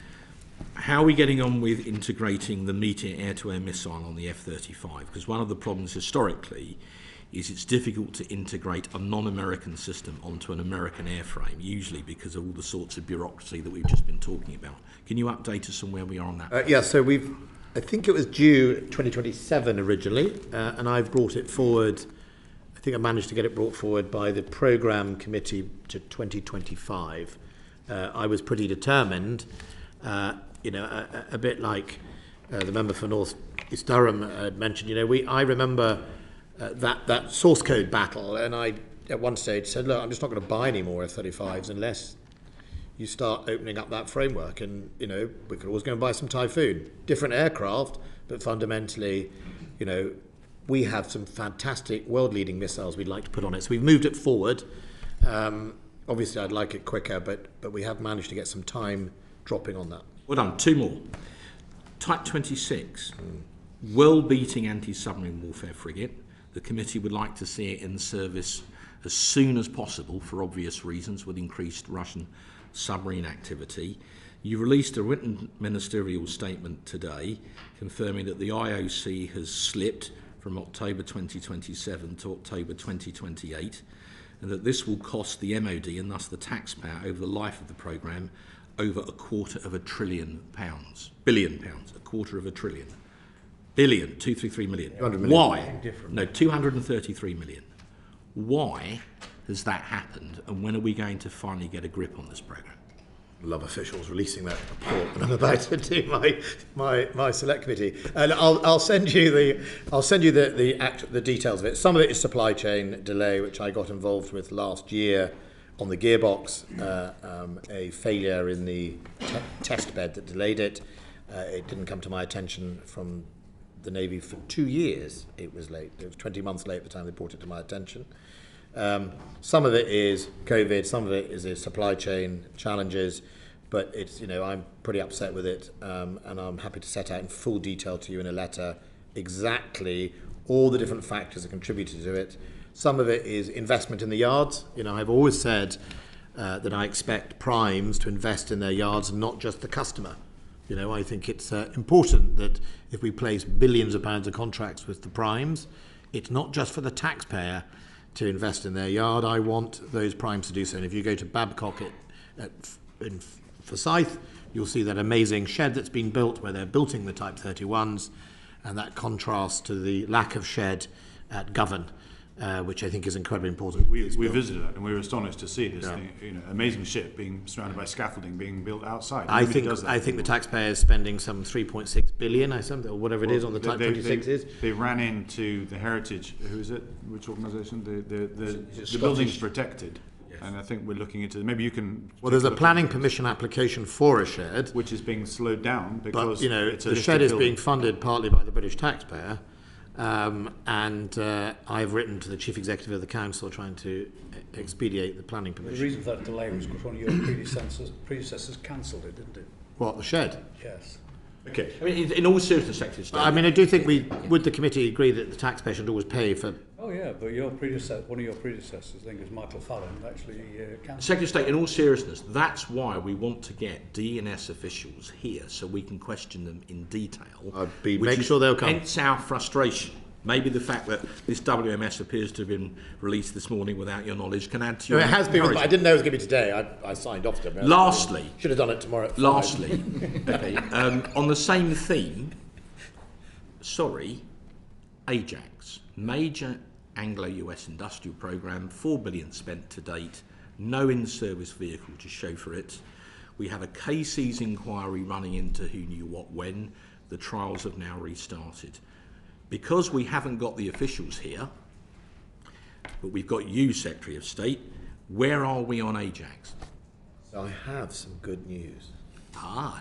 How are we getting on with integrating the Meteor air-to-air missile on the F-35? Because one of the problems historically is it's difficult to integrate a non-American system onto an American airframe, usually because of all the sorts of bureaucracy that we've just been talking about. Can you update us on where we are on that? Yeah, so I think it was due 2027 originally, and I've brought it forward. I think I managed to get it brought forward by the programme committee to 2025. I was pretty determined, a bit like the member for North East Durham had mentioned. I remember that source code battle, and I at one stage said, look, I'm just not going to buy any more F-35s unless you start opening up that framework. And we could always go and buy some Typhoon, different aircraft, but fundamentally, we have some fantastic world-leading missiles we'd like to put on it. So we've moved it forward. Obviously, I'd like it quicker, but we have managed to get some time dropping on that. Well done. Two more. Type 26, world-beating anti-submarine warfare frigate. The committee would like to see it in service as soon as possible for obvious reasons with increased Russian submarine activity. You released a written ministerial statement today confirming that the IOC has slipped from October 2027 to October 2028, and that this will cost the MOD and thus the taxpayer over the life of the programme over £233 billion, billion, 233 million. 200 million. Why? No, 233 million. Why has that happened, and when are we going to finally get a grip on this programme? Love officials releasing that report, and I'm about to do my select committee, and I'll send you the details of it. Some of it is supply chain delay, which I got involved with last year on the gearbox, a failure in the test bed that delayed it. It didn't come to my attention from the Navy for 2 years. It was late. It was 20 months late by the time they brought it to my attention. Some of it is COVID, some of it is supply chain challenges, but it's, I'm pretty upset with it, and I'm happy to set out in full detail to you in a letter exactly all the different factors that contributed to it. Some of it is investment in the yards. I've always said that I expect primes to invest in their yards, not just the customer. I think it's important that if we place billions of pounds of contracts with the primes, it's not just for the taxpayer to invest in their yard. I want those primes to do so. And if you go to Babcock in Forsyth, you'll see that amazing shed that's been built where they're building the Type 31s, and that contrasts to the lack of shed at Govan, which I think is incredibly important. We visited it and we were astonished to see this thing, amazing ship being surrounded by scaffolding being built outside. I think the taxpayer is spending some 3.6 billion or something, or whatever it is on the Type 26s. They ran into the Heritage. Who is it? Which organisation? The building's protected. Yes. And I think we're looking into. Maybe you can. Well, there's a planning permission application for a shed, which is being slowed down because the shed is being funded partly by the British taxpayer. And I've written to the Chief Executive of the Council trying to expedite the planning permission. The reason for that delay was because one of your predecessors cancelled it, didn't it? What, the shed? Yes. Okay. I mean, in all seriousness, Secretary of State. I mean, I do think would the committee agree that the taxpayer should always pay for... Oh yeah, but one of your predecessors, I think it was Michael Fallon, actually cancelled. Secretary of State, in all seriousness, that's why we want to get D&S officials here so we can question them in detail. Make sure they'll come. Hence our frustration. Maybe the fact that this WMS appears to have been released this morning without your knowledge can add to your... No, it has been, but I didn't know it was going to be today. I signed off to it. Lastly... Should have done it tomorrow at 5. Lastly, okay, on the same theme, Ajax, major Anglo-US industrial programme, $4 billion spent to date, no in-service vehicle to show for it. We have a KC's inquiry running into who knew what when. The trials have now restarted. Because we haven't got the officials here, but we've got you, Secretary of State, where are we on Ajax? I have some good news.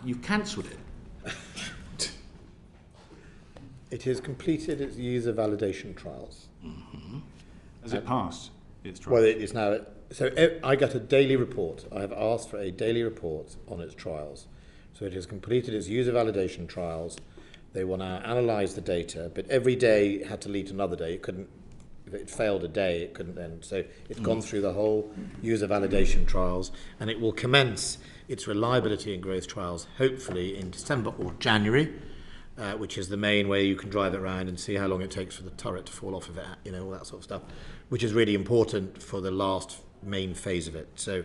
You've cancelled it. It has completed its user validation trials. Mm-hmm. Has it passed its trials? Well, it is now... So I got a daily report. I have asked for a daily report on its trials. So it has completed its user validation trials. They will now analyse the data, but every day had to lead to another day. It couldn't... If it failed a day, it couldn't then. So it's gone through the whole user validation trials, and it will commence its reliability and growth trials hopefully in December or January, which is the main way you can drive it around and see how long it takes for the turret to fall off of it, all that sort of stuff, which is really important for the last main phase of it. So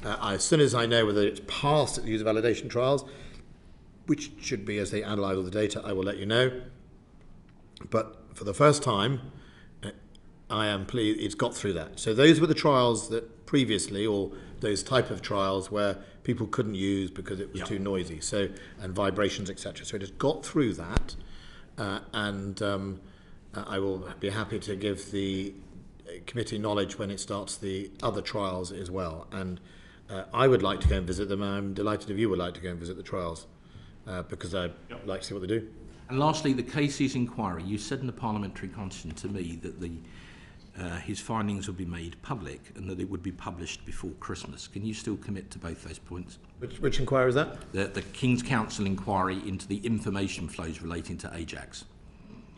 as soon as I know whether it's passed at the user validation trials, which should be as they analyse all the data, I will let you know. But for the first time, I am pleased it's got through that. So those were the trials that previously, or those type of trials where people couldn't use because it was too noisy, and vibrations, etc. So it has got through that, and I will be happy to give the committee knowledge when it starts the other trials as well. And I would like to go and visit them. I'm delighted if you would like to go and visit the trials, because I'd like to see what they do. And lastly, the KC's inquiry. You said in the parliamentary question to me that his findings would be made public and that it would be published before Christmas. Can you still commit to both those points? Which inquiry is that? The King's Council inquiry into the information flows relating to Ajax.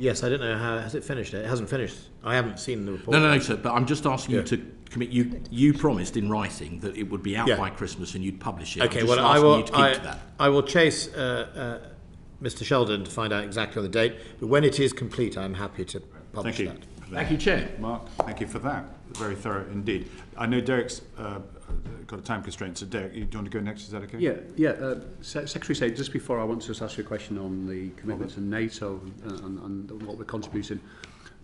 Yes, I don't know how has it finished. It hasn't finished. I haven't seen the report. No, sir. But I'm just asking you to commit. You promised in writing that it would be out by Christmas and you'd publish it. Okay. I'm Well, just I asking will. you to keep to that. I will chase Mr. Sheldon to find out exactly on the date. But when it is complete, I'm happy to publish Thank you. that. Thank you, Chair. Mark, thank you for that. Very thorough indeed. I know Derek's got a time constraint, so Derek, do you want to go next? Is that okay? Yeah. Secretary said just before I want to just ask you a question on the commitment to NATO and what we're contributing.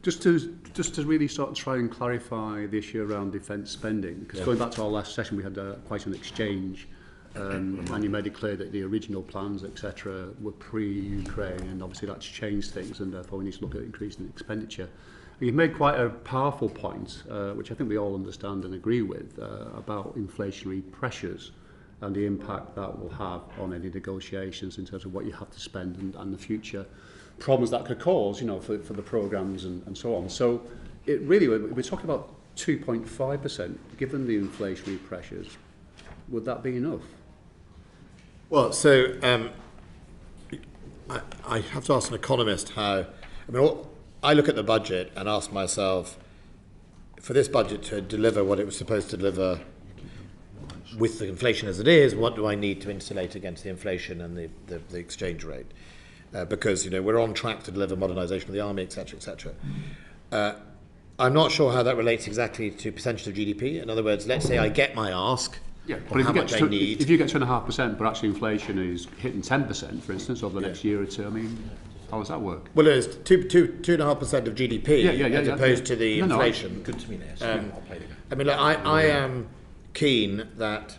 Just to really sort of try and clarify the issue around defence spending, because going back to our last session, we had quite an exchange, and you made it clear that the original plans, etc., were pre-Ukraine, and obviously that's changed things, and therefore we need to look at increasing expenditure. You've made quite a powerful point, which I think we all understand and agree with, about inflationary pressures and the impact that will have on any negotiations in terms of what you have to spend and the future problems that could cause, for the programmes and so on. So it really, we're talking about 2.5%. Given the inflationary pressures, would that be enough? Well, so I have to ask an economist how. I look at the budget and ask myself, for this budget to deliver what it was supposed to deliver with the inflation as it is, what do I need to insulate against the inflation and the exchange rate? Because we're on track to deliver modernisation of the army, etc., etc. I'm not sure how that relates exactly to percentage of GDP. In other words, let's say I get my ask. Yeah, but if you get 2.5%, but actually inflation is hitting 10%, for instance, over the next year or two, I mean, how does that work? Well, it's 2.5% of GDP as opposed to the inflation. Good to me now. I'll play the game. I am keen that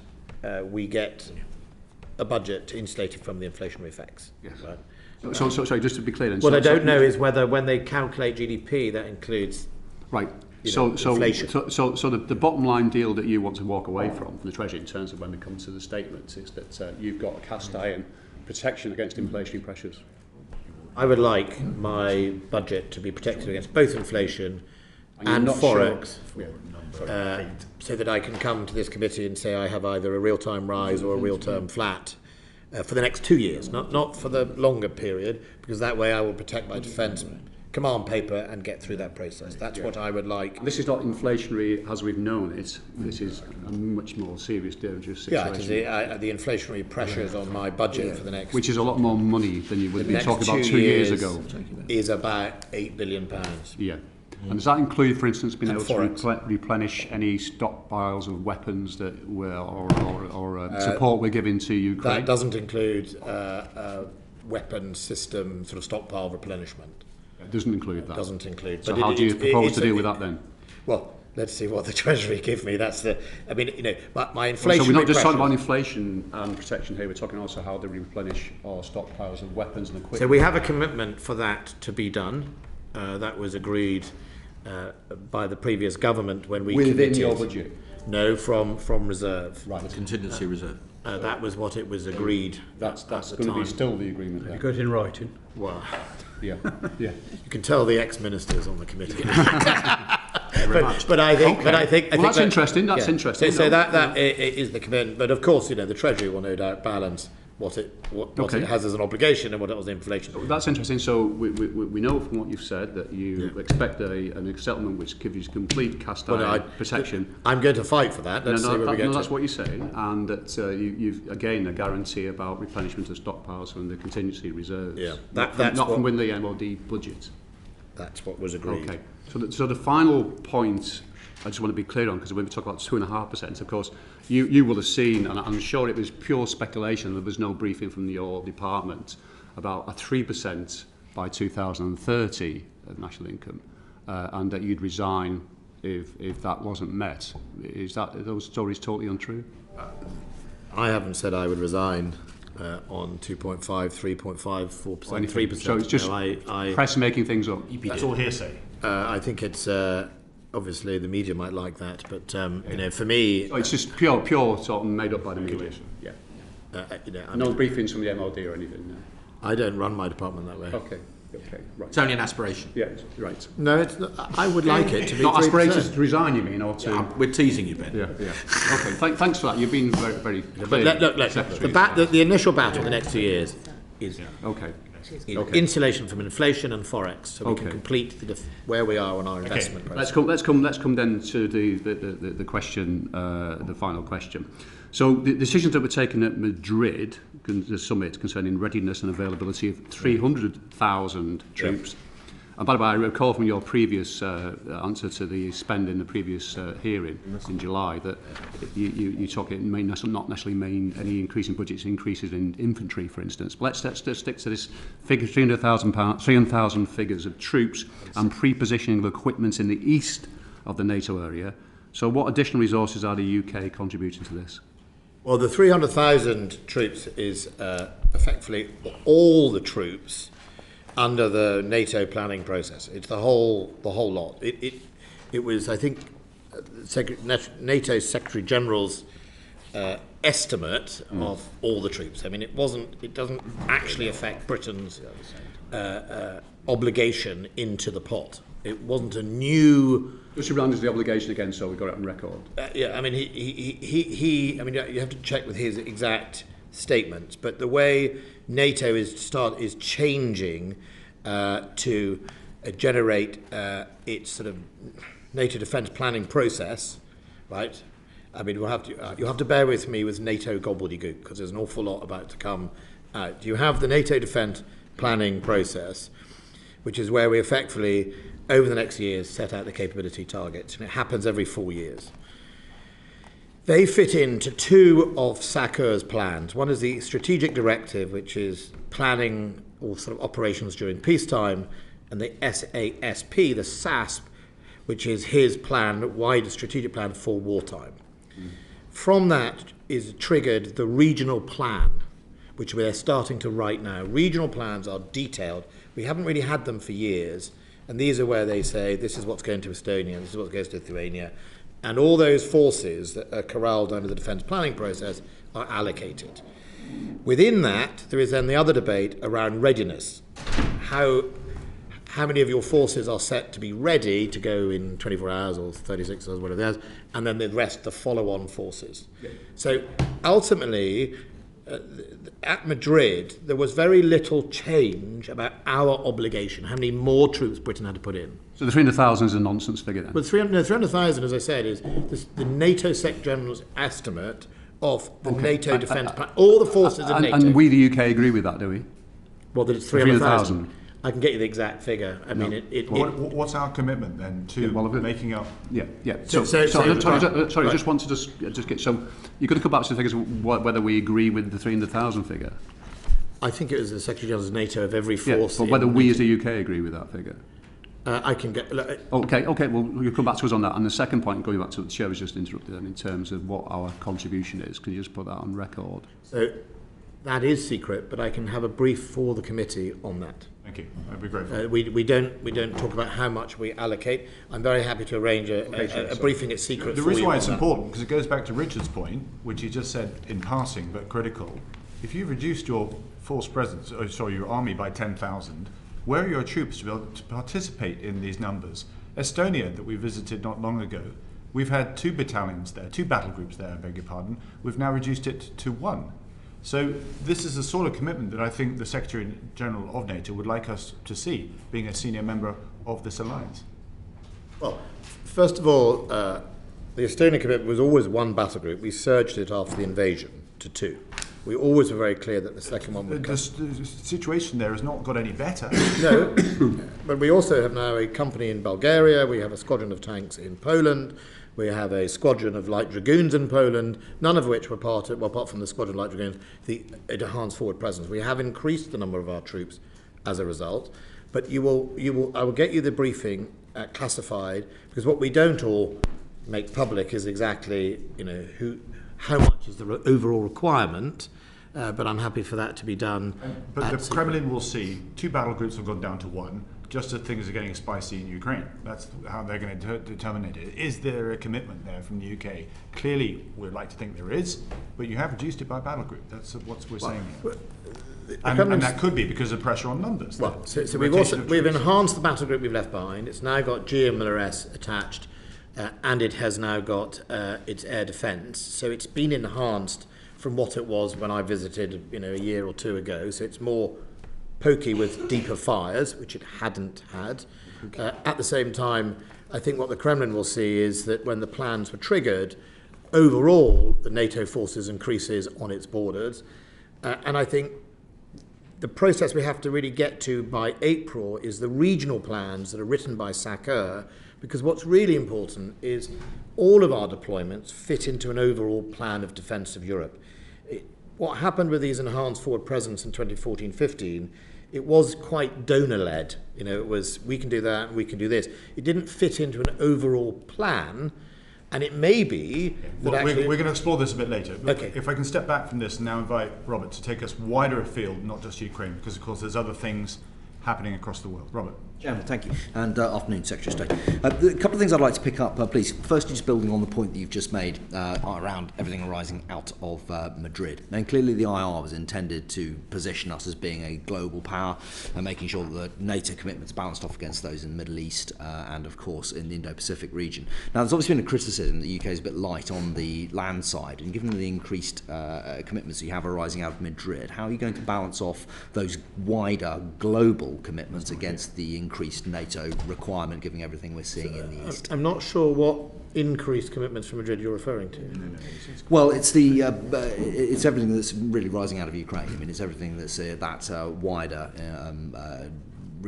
we get a budget insulated from the inflationary effects. Yes. Right? So sorry, just to be clear. What I don't know is whether when they calculate GDP, that includes inflation. So the bottom line deal that you want to walk away from the Treasury in terms of when we come to the statements is that you've got a cast iron protection against inflationary pressures. I would like my budget to be protected against both inflation and forex, so that I can come to this committee and say I have either a real-time rise or a real-term flat for the next 2 years, not for the longer period, because that way I will protect my defence command paper and get through that process. That's what I would like. This is not inflationary as we've known it. This is a much more serious, dangerous situation. Yeah, the inflationary pressures on my budget for the next... Which is a lot more money than you would be talking about 2 years ago. Is about £8 billion. Yeah. And does that include, for instance, being able to replenish any stockpiles of weapons that or support we're giving to Ukraine? That doesn't include weapon system sort of stockpile replenishment. It doesn't include that. It doesn't include. So how do you propose to deal with that then? Well, let's see what the Treasury give me. That's the. I mean, my inflation. So we're not just talking about inflation and protection here. We're talking also how to replenish our stockpiles of weapons and equipment. So we have a commitment for that to be done. That was agreed by the previous government when we within your budget. No, from reserve. Right, the contingency reserve. That was what it was agreed. That's going to be still the agreement. Have you got it in writing? Well, yeah. You can tell the ex-ministers on the committee. but I think, that's interesting. That's interesting. So that is the commitment. But of course, the Treasury will no doubt balance what it has as an obligation and what it was inflation. That's interesting. So we know from what you've said that you expect a settlement which gives you complete cast iron protection. I'm going to fight for that. Let's see where we get to. That's what you're saying, and that you've again a guarantee about replenishment of stockpiles from the contingency reserves. Yeah, that's not from within the MOD budget. That's what was agreed. Okay. So the final point I just want to be clear on, because when we talk about 2.5%, of course, you will have seen, and I'm sure it was pure speculation, there was no briefing from your department, about a 3% by 2030 of national income, and that you'd resign if that wasn't met. Are those stories totally untrue? I haven't said I would resign on 2.5, 3.5, 4%, 3%. So it's just press making things up. That's all hearsay. I think it's... obviously, the media might like that, but for me, it's just pure sort of made up by the media. Yeah. No briefings from the MOD or anything. No. I don't run my department that way. Okay, right. It's only an aspiration. Yeah, right. No, it's not, I would like it to be. Not aspirations to resign, you mean, or to? Yeah, we're teasing you, Ben. Yeah. Okay. Thanks for that. You've been very clear. But look. The initial battle the next 2 years is okay. insulation from inflation and forex, so we can complete where we are on our investment process. Let's come then to the question, the final question. So the decisions that were taken at Madrid, the summit concerning readiness and availability of 300,000 troops. And by the way, I recall from your previous answer to the spend in the previous hearing in July that you talk it may not necessarily mean any increase in budgets, increases in infantry, for instance. But let's stick to this figure, 300,000 figures of troops and pre-positioning of equipment in the east of the NATO area. So what additional resources are the UK contributing to this? Well, the 300,000 troops is effectively all the troops under the NATO planning process. It's the whole lot. It was, I think, NATO's Secretary General's estimate of all the troops. I mean, it doesn't actually affect Britain's obligation into the pot. It wasn't a new. Just remind us the obligation again, so we got it on record. Yeah, I mean, I mean, you have to check with his exact statements, but the way NATO is changing to generate its sort of NATO defence planning process, right? I mean, you'll have to bear with me with NATO gobbledygook because there's an awful lot about to come out. You have the NATO defence planning process, which is where we effectively, over the next years, set out the capability targets, and it happens every 4 years. They fit into two of SACEUR's plans. One is the strategic directive, which is planning all sort of operations during peacetime, and the SASP, the SASP, which is his plan, wider strategic plan for wartime. From that is triggered the regional plan, which we're starting to write now. Regional plans are detailed. We haven't really had them for years, and these are where they say this is what's going to Estonia, this is what goes to Lithuania, and all those forces that are corralled under the defence planning process are allocated. Within that, there is then the other debate around readiness. How many of your forces are set to be ready to go in 24 hours or 36 hours, whatever it is, and then the rest, the follow-on forces. Yeah. So ultimately, at Madrid, there was very little change about our obligation, how many more troops Britain had to put in. So the 300,000 is a nonsense figure then? Well, 300,000, as I said, is the NATO Secretary General's estimate of the NATO defence plan, all the forces in NATO. And we, the UK, agree with that, do we? Well, that it's 300,000. I can get you the exact figure. I mean, what's our commitment then to making up? Yeah. Sorry, just want to just get. So you're going to come back to the figures whether we agree with the 300,000 figure. I think it was the Secretary General's NATO of every force. Yeah, but whether we as the UK agree with that figure. I can get. Okay. Well, you'll come back to us on that. And the second point, going back to what the chair was just interrupted, in terms of what our contribution is, can you just put that on record? So that is secret, but I can have a brief for the committee on that. Thank you. I'd be grateful. We don't talk about how much we allocate. I'm very happy to arrange a briefing at secret. The reason why it's important, because it goes back to Richard's point, which he just said in passing but critical. If you've reduced your force presence, your army by 10,000, where are your troops to be able to participate in these numbers? Estonia, that we visited not long ago, we've had 2 battalions there, 2 battle groups there, I beg your pardon. We've now reduced it to 1. So this is the sort of commitment that I think the Secretary General of NATO would like us to see, being a senior member of this alliance. Well, first of all, the Estonia commitment was always 1 battle group. We surged it after the invasion to 2. We always were very clear that the second one would come. The situation there has not got any better. No, but we also have now a company in Bulgaria. We have a squadron of tanks in Poland. We have a squadron of light dragoons in Poland, none of which were apart from the squadron of light dragoons, the enhanced forward presence. We have increased the number of our troops as a result. But I will get you the briefing classified, because what we don't all make public is exactly, how much is the overall requirement. But I'm happy for that to be done. But the Kremlin will see 2 battle groups have gone down to 1. Just as things are getting spicy in Ukraine. That's how they're going to determine it. Is there a commitment there from the UK? Clearly, we'd like to think there is, but you have reduced it by battle group. That's what we're saying here. And that could be because of pressure on numbers. Well, so we've enhanced the battle group we've left behind. It's now got GMLRS attached, and it has now got its air defence. So it's been enhanced from what it was when I visited, a year or 2 ago. So it's more pokey with deeper fires, which it hadn't had. At the same time, I think what the Kremlin will see is that when the plans were triggered, overall, the NATO forces increases on its borders. And I think the process we have to really get to by April is the regional plans that are written by SACEUR, because what's really important is all of our deployments fit into an overall plan of defence of Europe. What happened with these enhanced forward presence in 2014-15, it was quite donor-led. You know, it was, we can do that, we can do this. It didn't fit into an overall plan, and it may be that well, actually... We're going to explore this a bit later. But okay. If I can step back from this and now invite Robert to take us wider afield, not just Ukraine, because of course there's other things happening across the world. Robert. Chairman, thank you. And afternoon, Secretary of State. A couple of things I'd like to pick up, please. Firstly, just building on the point that you've just made around everything arising out of Madrid. Now, clearly the IR was intended to position us as being a global power and making sure that the NATO commitments balanced off against those in the Middle East and, of course, in the Indo-Pacific region. Now, there's obviously been a criticism that the UK is a bit light on the land side, and given the increased commitments that you have arising out of Madrid, how are you going to balance off those wider global commitments against the increased NATO requirement, given everything we're seeing in the East? I'm not sure what increased commitments from Madrid you're referring to. Well, it's the it's everything that's really rising out of Ukraine. I mean, it's everything that's that wider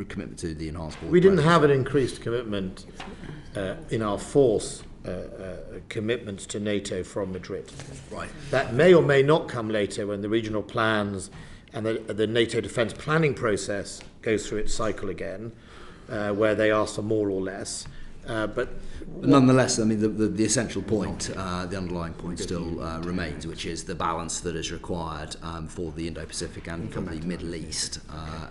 commitment to the enhanced border. We didn't have an increased commitment in our force commitments to NATO from Madrid. Right. That may or may not come later when the regional plans and the NATO defence planning process goes through its cycle again, where they ask for more or less. But nonetheless, I mean, the essential point, the underlying point still remains, which is the balance that is required for the Indo-Pacific and for the Middle East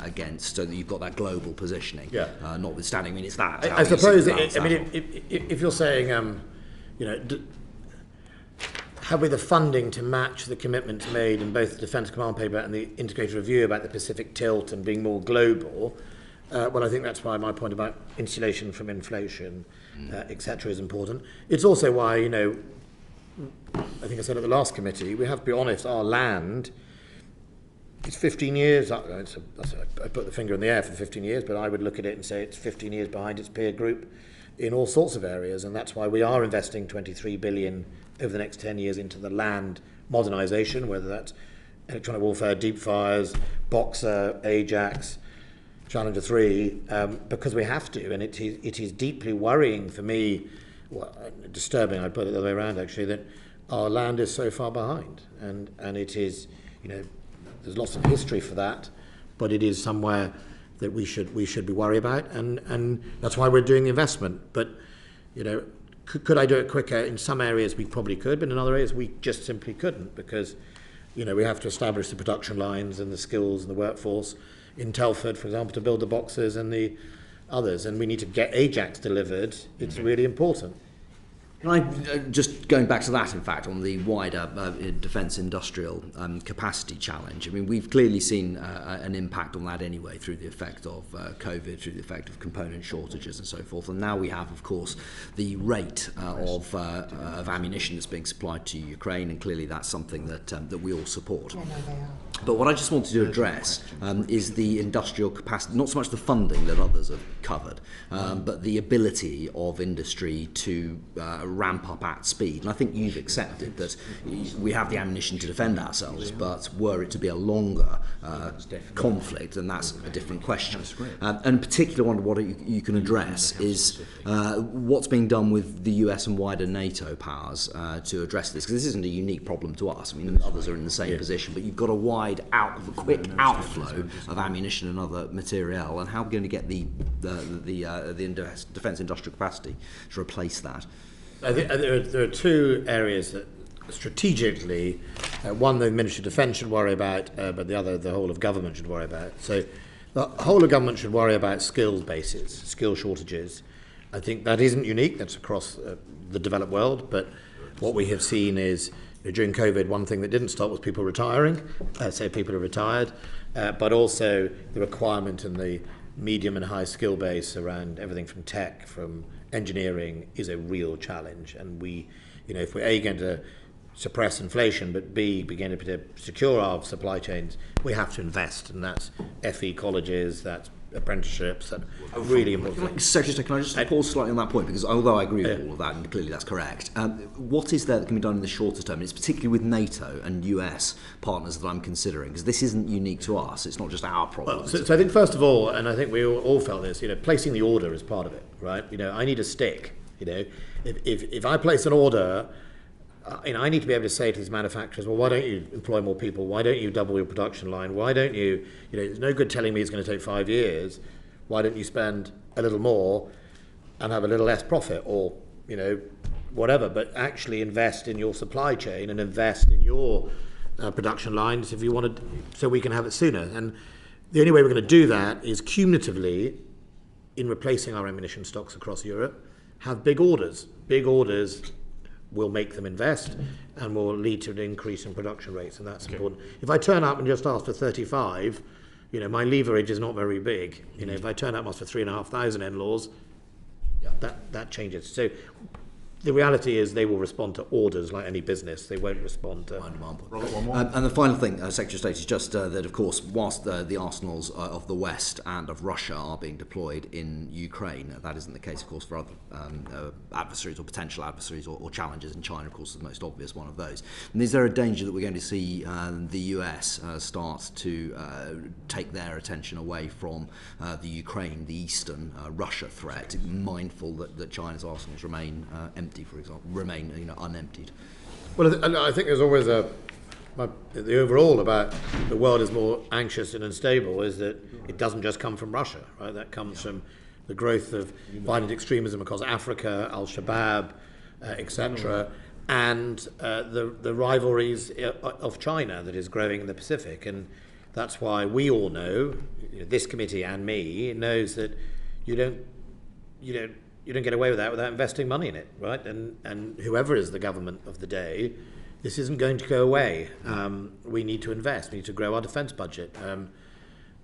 against, so that you've got that global positioning. Yeah. Notwithstanding, I mean, it's that. I suppose, if you're saying, you know, have we the funding to match the commitments made in both the Defence Command Paper and the integrated review about the Pacific tilt and being more global? Well, I think that's why my point about insulation from inflation, etc., is important. It's also why, you know, I think I said at the last committee, we have to be honest, our land, it's 15 years, I put the finger in the air for 15 years, but I would look at it and say it's 15 years behind its peer group in all sorts of areas, and that's why we are investing 23 billion over the next 10 years into the land modernisation, whether that's electronic warfare, deep fires, Boxer, Ajax, Challenger 3, because we have to, and it is deeply worrying for me, well, disturbing, I'd put it the other way around actually, that our land is so far behind, and it is, you know, there's lots of history for that, but it is somewhere that we should be worried about, and that's why we're doing the investment. But, you know, could I do it quicker? In some areas we probably could, but in other areas we just simply couldn't, because, you know, we have to establish the production lines and the skills and the workforce in Telford, for example, to build the boxes and the others, and we need to get Ajax delivered. It's really important. Can I, just going back to that, in fact, on the wider defence industrial capacity challenge, I mean, we've clearly seen an impact on that anyway through the effect of COVID, through the effect of component shortages and so forth. And now we have, of course, the rate of ammunition that's being supplied to Ukraine, and clearly that's something that we all support. But what I just wanted to address is the industrial capacity, not so much the funding that others have covered, but the ability of industry to ramp up at speed. And I think you've accepted that we have the ammunition to defend ourselves, but were it to be a longer conflict, then that's a different question. And in particular, what you can address is what's being done with the US and wider NATO powers to address this, because this isn't a unique problem to us. I mean, others are in the same position, but you've got a quick outflow of ammunition and other materiel, and how are we going to get the defence industrial capacity to replace that? I think there are two areas that strategically, one the Ministry of Defence should worry about, but the other the whole of government should worry about. So the whole of government should worry about skills bases, skill shortages. I think that isn't unique, that's across the developed world, but what we have seen is during COVID, one thing that didn't stop was people retiring, so people are retired, but also the requirement in the medium and high skill base around everything from tech, from engineering is a real challenge. And we, you know, if we're going to suppress inflation, but B, begin to secure our supply chains, we have to invest, and that's FE colleges, that's apprenticeships, that are really important. Secretary, can I just pause slightly on that point, because although I agree with all of that, and clearly that's correct, what is there that can be done in the shorter term? It's particularly with NATO and US partners that I'm considering, because this isn't unique to us, it's not just our problem. Well, so I think first of all, and I think we all felt this, placing the order is part of it, right? I need a stick, if I place an order, I need to be able to say to these manufacturers, well, why don't you employ more people? Why don't you double your production line? Why don't you, there's no good telling me it's going to take 5 years. Why don't you spend a little more and have a little less profit, or, whatever, but actually invest in your supply chain and invest in your production lines if you want to, so we can have it sooner. And the only way we're going to do that is cumulatively, in replacing our ammunition stocks across Europe, have big orders. Big orders will make them invest and will lead to an increase in production rates, and that's important. If I turn up and just ask for 35, my leverage is not very big. If I turn up and ask for 3,500 NLAWs, that changes. So the reality is they will respond to orders like any business. They won't respond to demand. Robert, one more. And the final thing, Secretary of State, is just that, of course, whilst the arsenals of the West and of Russia are being deployed in Ukraine, that isn't the case, of course, for other adversaries or potential adversaries or challenges. In China, of course, is the most obvious one of those. And is there a danger that we're going to see the US start to take their attention away from the Ukraine, the Eastern Russia threat, mindful that China's arsenals remain empty, for example, remain unemptied? Well, I think there's always the overall about the world is more anxious and unstable is that it doesn't just come from Russia, right? That comes from the growth of violent extremism across Africa, Al-Shabaab, etc., and the rivalries of China that is growing in the Pacific. And that's why we all know, this committee and me knows that you don't get away with that without investing money in it, right? And whoever is the government of the day, this isn't going to go away. We need to invest. We need to grow our defence budget.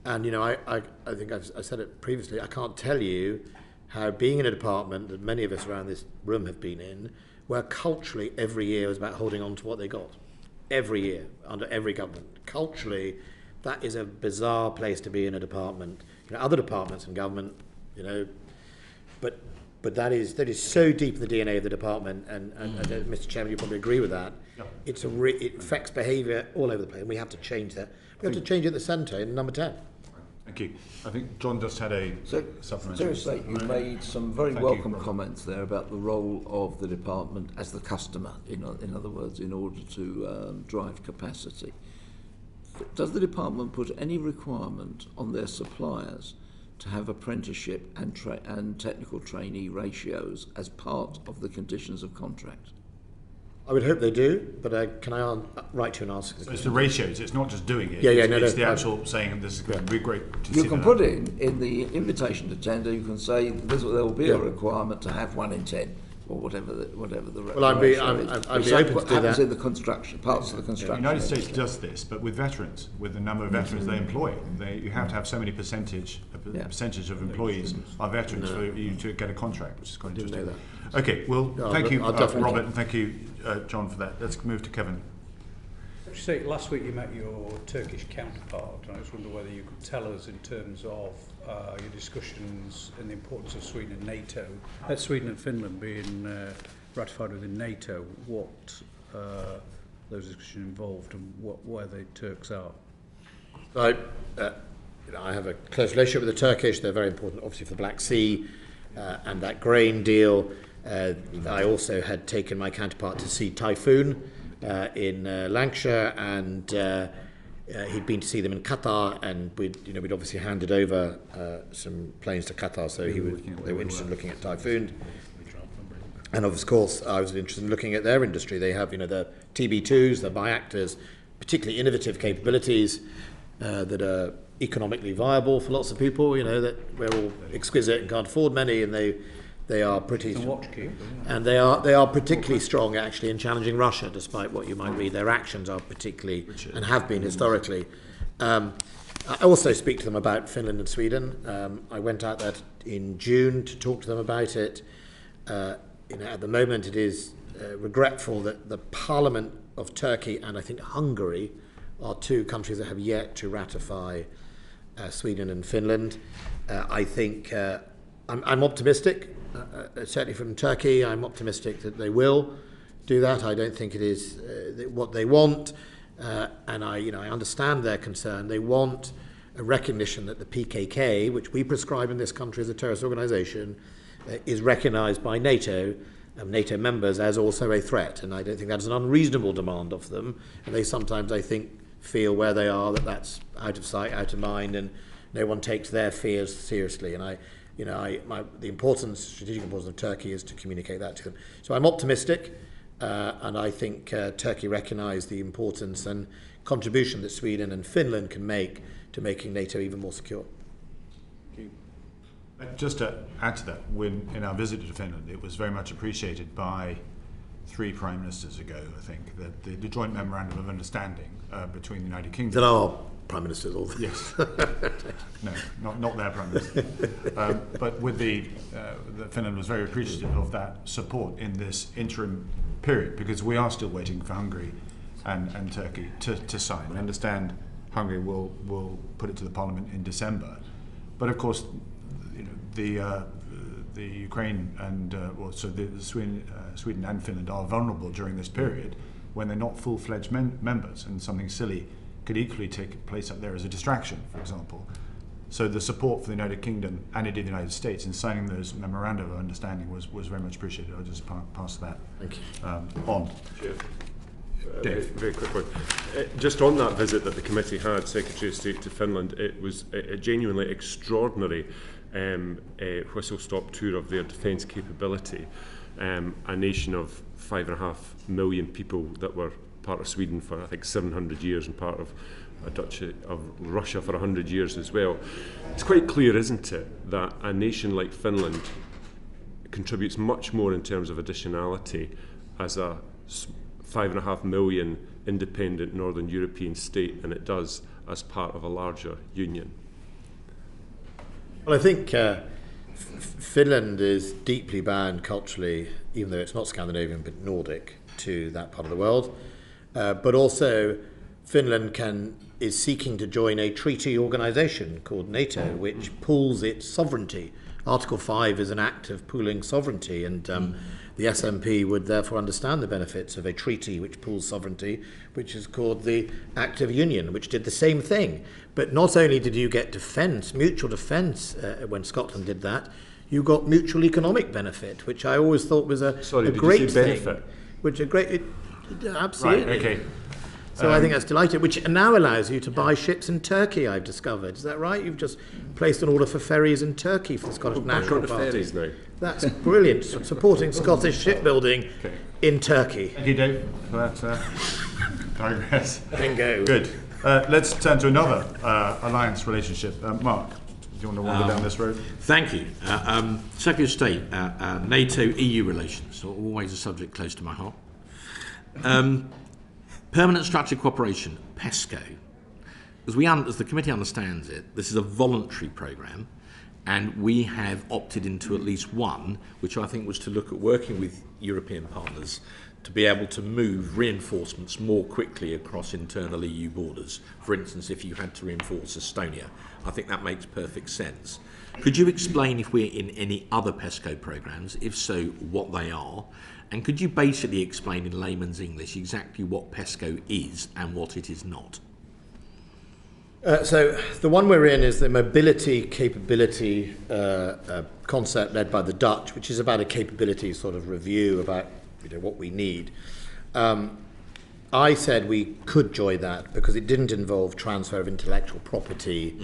I think I said it previously. I can't tell you how being in a department that many of us around this room have been in, where culturally every year is about holding on to what they got. Every year, under every government. Culturally, that is a bizarre place to be in a department. Other departments in government, but that is so deep in the DNA of the department, and Mr. Chairman, you probably agree with that. Yeah. It affects behaviour all over the place, and we have to change that. We have to change it at the centre in number 10. Thank you. I think John just had a supplementary. Seriously, you made some very welcome comments there about the role of the department as the customer, in other words, in order to drive capacity. Does the department put any requirement on their suppliers to have apprenticeship and technical trainee ratios as part of the conditions of contract? I would hope they do, but can I write to you and ask? So it's the ratios, it's not just doing it. It's the actual saying this is going to be great. You can put in the invitation to tender, you can say there will be a requirement to have 1 in 10. Or whatever the well, I'd be open to do that. In the construction parts of the construction. The United States does this, but with veterans, with the number of veterans they employ, you have to have so many percentage of employees are veterans for you to get a contract, which is quite interesting. Okay, well, thank you, Robert, and thank you, John, for that. Let's move to Kevin. Last week you met your Turkish counterpart, and I just wonder whether you could tell us in terms of your discussions and the importance of Sweden and NATO, Sweden and Finland being ratified within NATO, what those discussions involved and where the Turks are. I have a close relationship with the Turkish. They're very important, obviously, for the Black Sea and that grain deal. I also had taken my counterpart to see Typhoon in Lancashire, and he'd been to see them in Qatar, and we'd obviously handed over some planes to Qatar, so they were interested in looking at Typhoon. And of course, I was interested in looking at their industry. They have, the TB2s, the Biactors, particularly innovative capabilities that are economically viable for lots of people. That we're all exquisite and can't afford many, and they are pretty, and they are particularly strong actually in challenging Russia, despite what you might read. Their actions are particularly and have been historically. I also speak to them about Finland and Sweden. I went out there in June to talk to them about it. At the moment, it is regretful that the Parliament of Turkey and I think Hungary are two countries that have yet to ratify Sweden and Finland. I think I'm optimistic, certainly from Turkey. I'm optimistic that they will do that. I don't think it is what they want, and I understand their concern. They want a recognition that the PKK, which we prescribe in this country as a terrorist organisation, is recognised by NATO and NATO members as also a threat. And I don't think that's an unreasonable demand of them. And they sometimes, I think, feel where they are that that's out of sight, out of mind, and no one takes their fears seriously. And the strategic importance of Turkey is to communicate that to them. So I'm optimistic, and I think Turkey recognise the importance and contribution that Sweden and Finland can make to making NATO even more secure. Just to add to that, in our visit to Finland, it was very much appreciated by 3 prime ministers ago, I think, that the joint memorandum of understanding between the United Kingdom. That are prime ministers, all. Yes. No, not their prime minister. But with Finland was very appreciative of that support in this interim period, because we are still waiting for Hungary and Turkey to sign. I understand Hungary will put it to the Parliament in December, but of course, the Ukraine and Sweden and Finland are vulnerable during this period when they're not full-fledged members, and something silly could equally take place up there as a distraction, for example. So the support for the United Kingdom and indeed the United States in signing those memorandum of understanding was very much appreciated. I'll just pass that on. Sure. Very quick one. Just on that visit that the committee had, Secretary of State to Finland, it was a genuinely extraordinary whistle-stop tour of their defence capability. A nation of 5.5 million people that were part of Sweden for I think 700 years and part of Russia for 100 years as well. It's quite clear, isn't it, that a nation like Finland contributes much more in terms of additionality as a 5.5 million independent Northern European state than it does as part of a larger union. Well, I think Finland is deeply bound culturally, even though it's not Scandinavian but Nordic, to that part of the world. But also, Finland is seeking to join a treaty organisation called NATO, which pools its sovereignty. Article 5 is an act of pooling sovereignty, and the SNP would therefore understand the benefits of a treaty which pools sovereignty, which is called the Act of Union, which did the same thing. But not only did you get mutual defence when Scotland did that, you got mutual economic benefit, which I always thought was a great thing. Benefit? Absolutely. Right, okay. So I think that's delighted, which now allows you to buy ships in Turkey, I've discovered. Is that right? You've just placed an order for ferries in Turkey for the Scottish National Party. Ferries now. That's brilliant, supporting Scottish shipbuilding in Turkey. Thank you, Dave, for that digress. Bingo. Good. Let's turn to another alliance relationship. Mark, do you want to wander down this road? Thank you. Secretary of State, NATO-EU relations are always a subject close to my heart. Permanent Strategic Cooperation, PESCO. As the committee understands it, this is a voluntary programme, and we have opted into at least one, which I think was to look at working with European partners to be able to move reinforcements more quickly across internal EU borders. For instance, if you had to reinforce Estonia, I think that makes perfect sense. Could you explain if we're in any other PESCO programmes? If so, what they are? And could you basically explain in layman's English exactly what PESCO is and what it is not? So the one we're in is the mobility capability concept led by the Dutch, which is about a capability sort of review about what we need. I said we could join that because it didn't involve transfer of intellectual property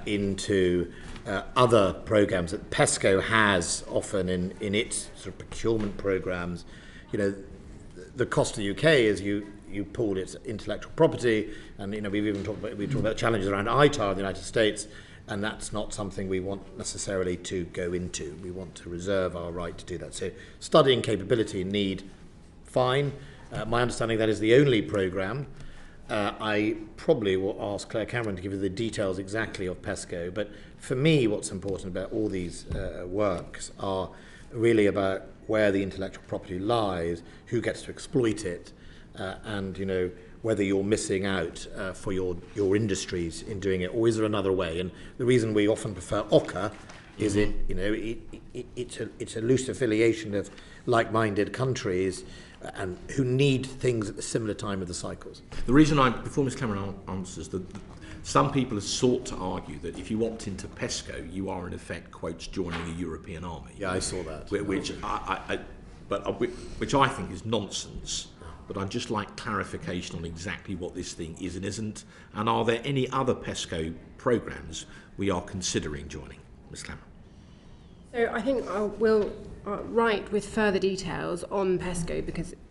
into other programs that PESCO has often in its sort of procurement programs. The cost to the UK is you pool its intellectual property, and we've talked about challenges around ITAR in the United States, and that's not something we want necessarily to go into. We want to reserve our right to do that. So studying capability and need, fine. My understanding that is the only programme. I probably will ask Claire Cameron to give you the details exactly of PESCO, but for me what's important about all these works are really about where the intellectual property lies, who gets to exploit it, and whether you're missing out for your industries in doing it, or is there another way? And the reason we often prefer OCCA is it's a loose affiliation of like-minded countries and who need things at the similar time of the cycles. The reason before Ms Cameron answers, that some people have sought to argue that if you opt into PESCO, you are in effect, quotes, joining a European army. Yeah, I saw that. Which I think is nonsense. But I'd just like clarification on exactly what this thing is and isn't. And are there any other PESCO programmes we are considering joining? Ms Cameron. So I think we'll write with further details on PESCO,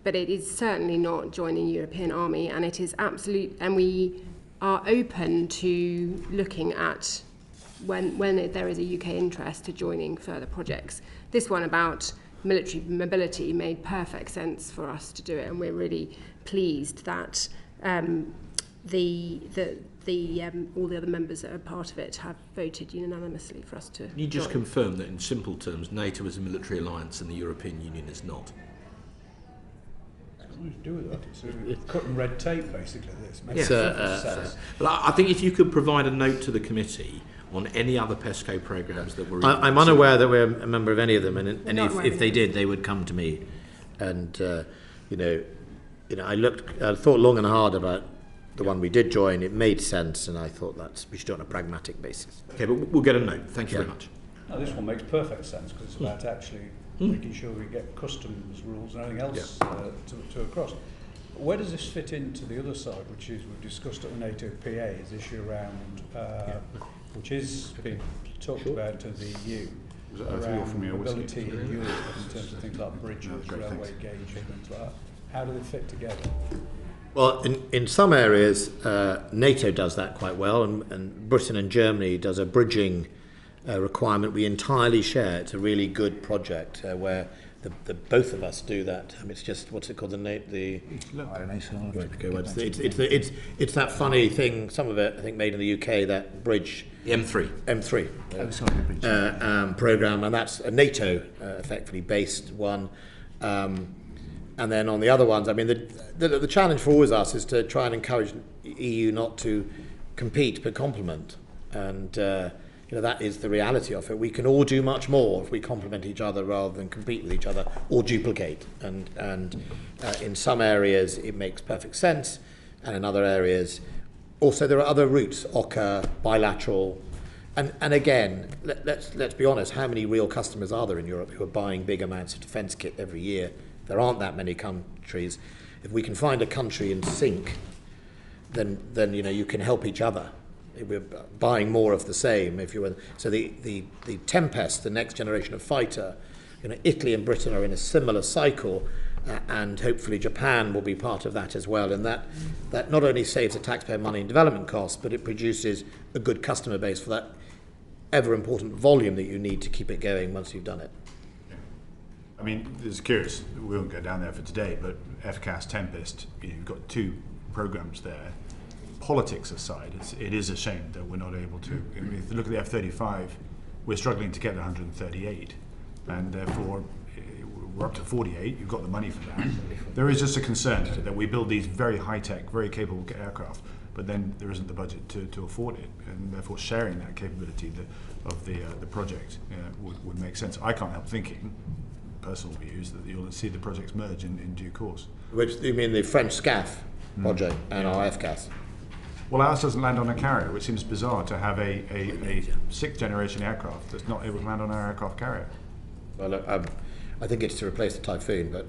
but it is certainly not joining European Army, and it is absolute. And we are open to looking at when there is a UK interest to joining further projects. This one about military mobility made perfect sense for us to do it, and we're really pleased that all the other members that are part of it have voted unanimously for us to Can you just join. confirm that in simple terms NATO is a military alliance and the European Union is not? Nothing to do with that. It's cutting red tape, basically. This makes sense. But I think if you could provide a note to the committee on any other PESCO programmes that were... I'm unaware that we're a member of any of them, and if they did, they would come to me. And I thought long and hard about the one we did join. It made sense, and I thought we should do it on a pragmatic basis. Okay, but we'll get a note. Thank you very much. Now, this one makes perfect sense because it's about actually making sure we get customs rules and everything else to across. Where does this fit into the other side, which is we've discussed at the NATO PA, is the issue around, which is being talked about in terms of the EU, around mobility in Europe in terms of things like bridges, railway gauge and things like that. How do they fit together? Well, in some areas, NATO does that quite well, and Britain and Germany does a bridging requirement we entirely share. It's a really good project where the both of us do that. It's just, what's it called? It's that funny thing. Some of it, I think, made in the UK. That bridge, the M3 program, and that's a NATO effectively based one. And then on the other ones, I mean, the challenge for always us is to try and encourage EU not to compete but complement. And that is the reality of it. We can all do much more if we complement each other rather than compete with each other or duplicate. And in some areas it makes perfect sense, and in other areas also there are other routes, OCCA, bilateral. And again, let's be honest, how many real customers are there in Europe who are buying big amounts of defence kit every year? There aren't that many countries. If we can find a country in sync, then you can help each other. We're buying more of the same. So the Tempest, the next generation of fighter, Italy and Britain are in a similar cycle, and hopefully Japan will be part of that as well. And that not only saves the taxpayer money in development costs, but it produces a good customer base for that ever important volume that you need to keep it going once you've done it. I mean, it's curious, we won't go down there for today, but FCAS, Tempest, you've got two programs there. Politics aside, it is a shame that we're not able to. If you look at the F-35, we're struggling to get 138, and therefore we're up to 48. You've got the money for that. There is just a concern that we build these very high-tech, very capable aircraft, but then there isn't the budget to afford it, and therefore sharing that capability of the project would make sense. I can't help thinking, personal views, that you'll see the projects merge in due course. Which, you mean the French SCAF project and our FCAS? Well, ours doesn't land on a carrier, which seems bizarre to have a sixth-generation aircraft that's not able to land on our aircraft carrier. Well, look, I think it's to replace the Typhoon, but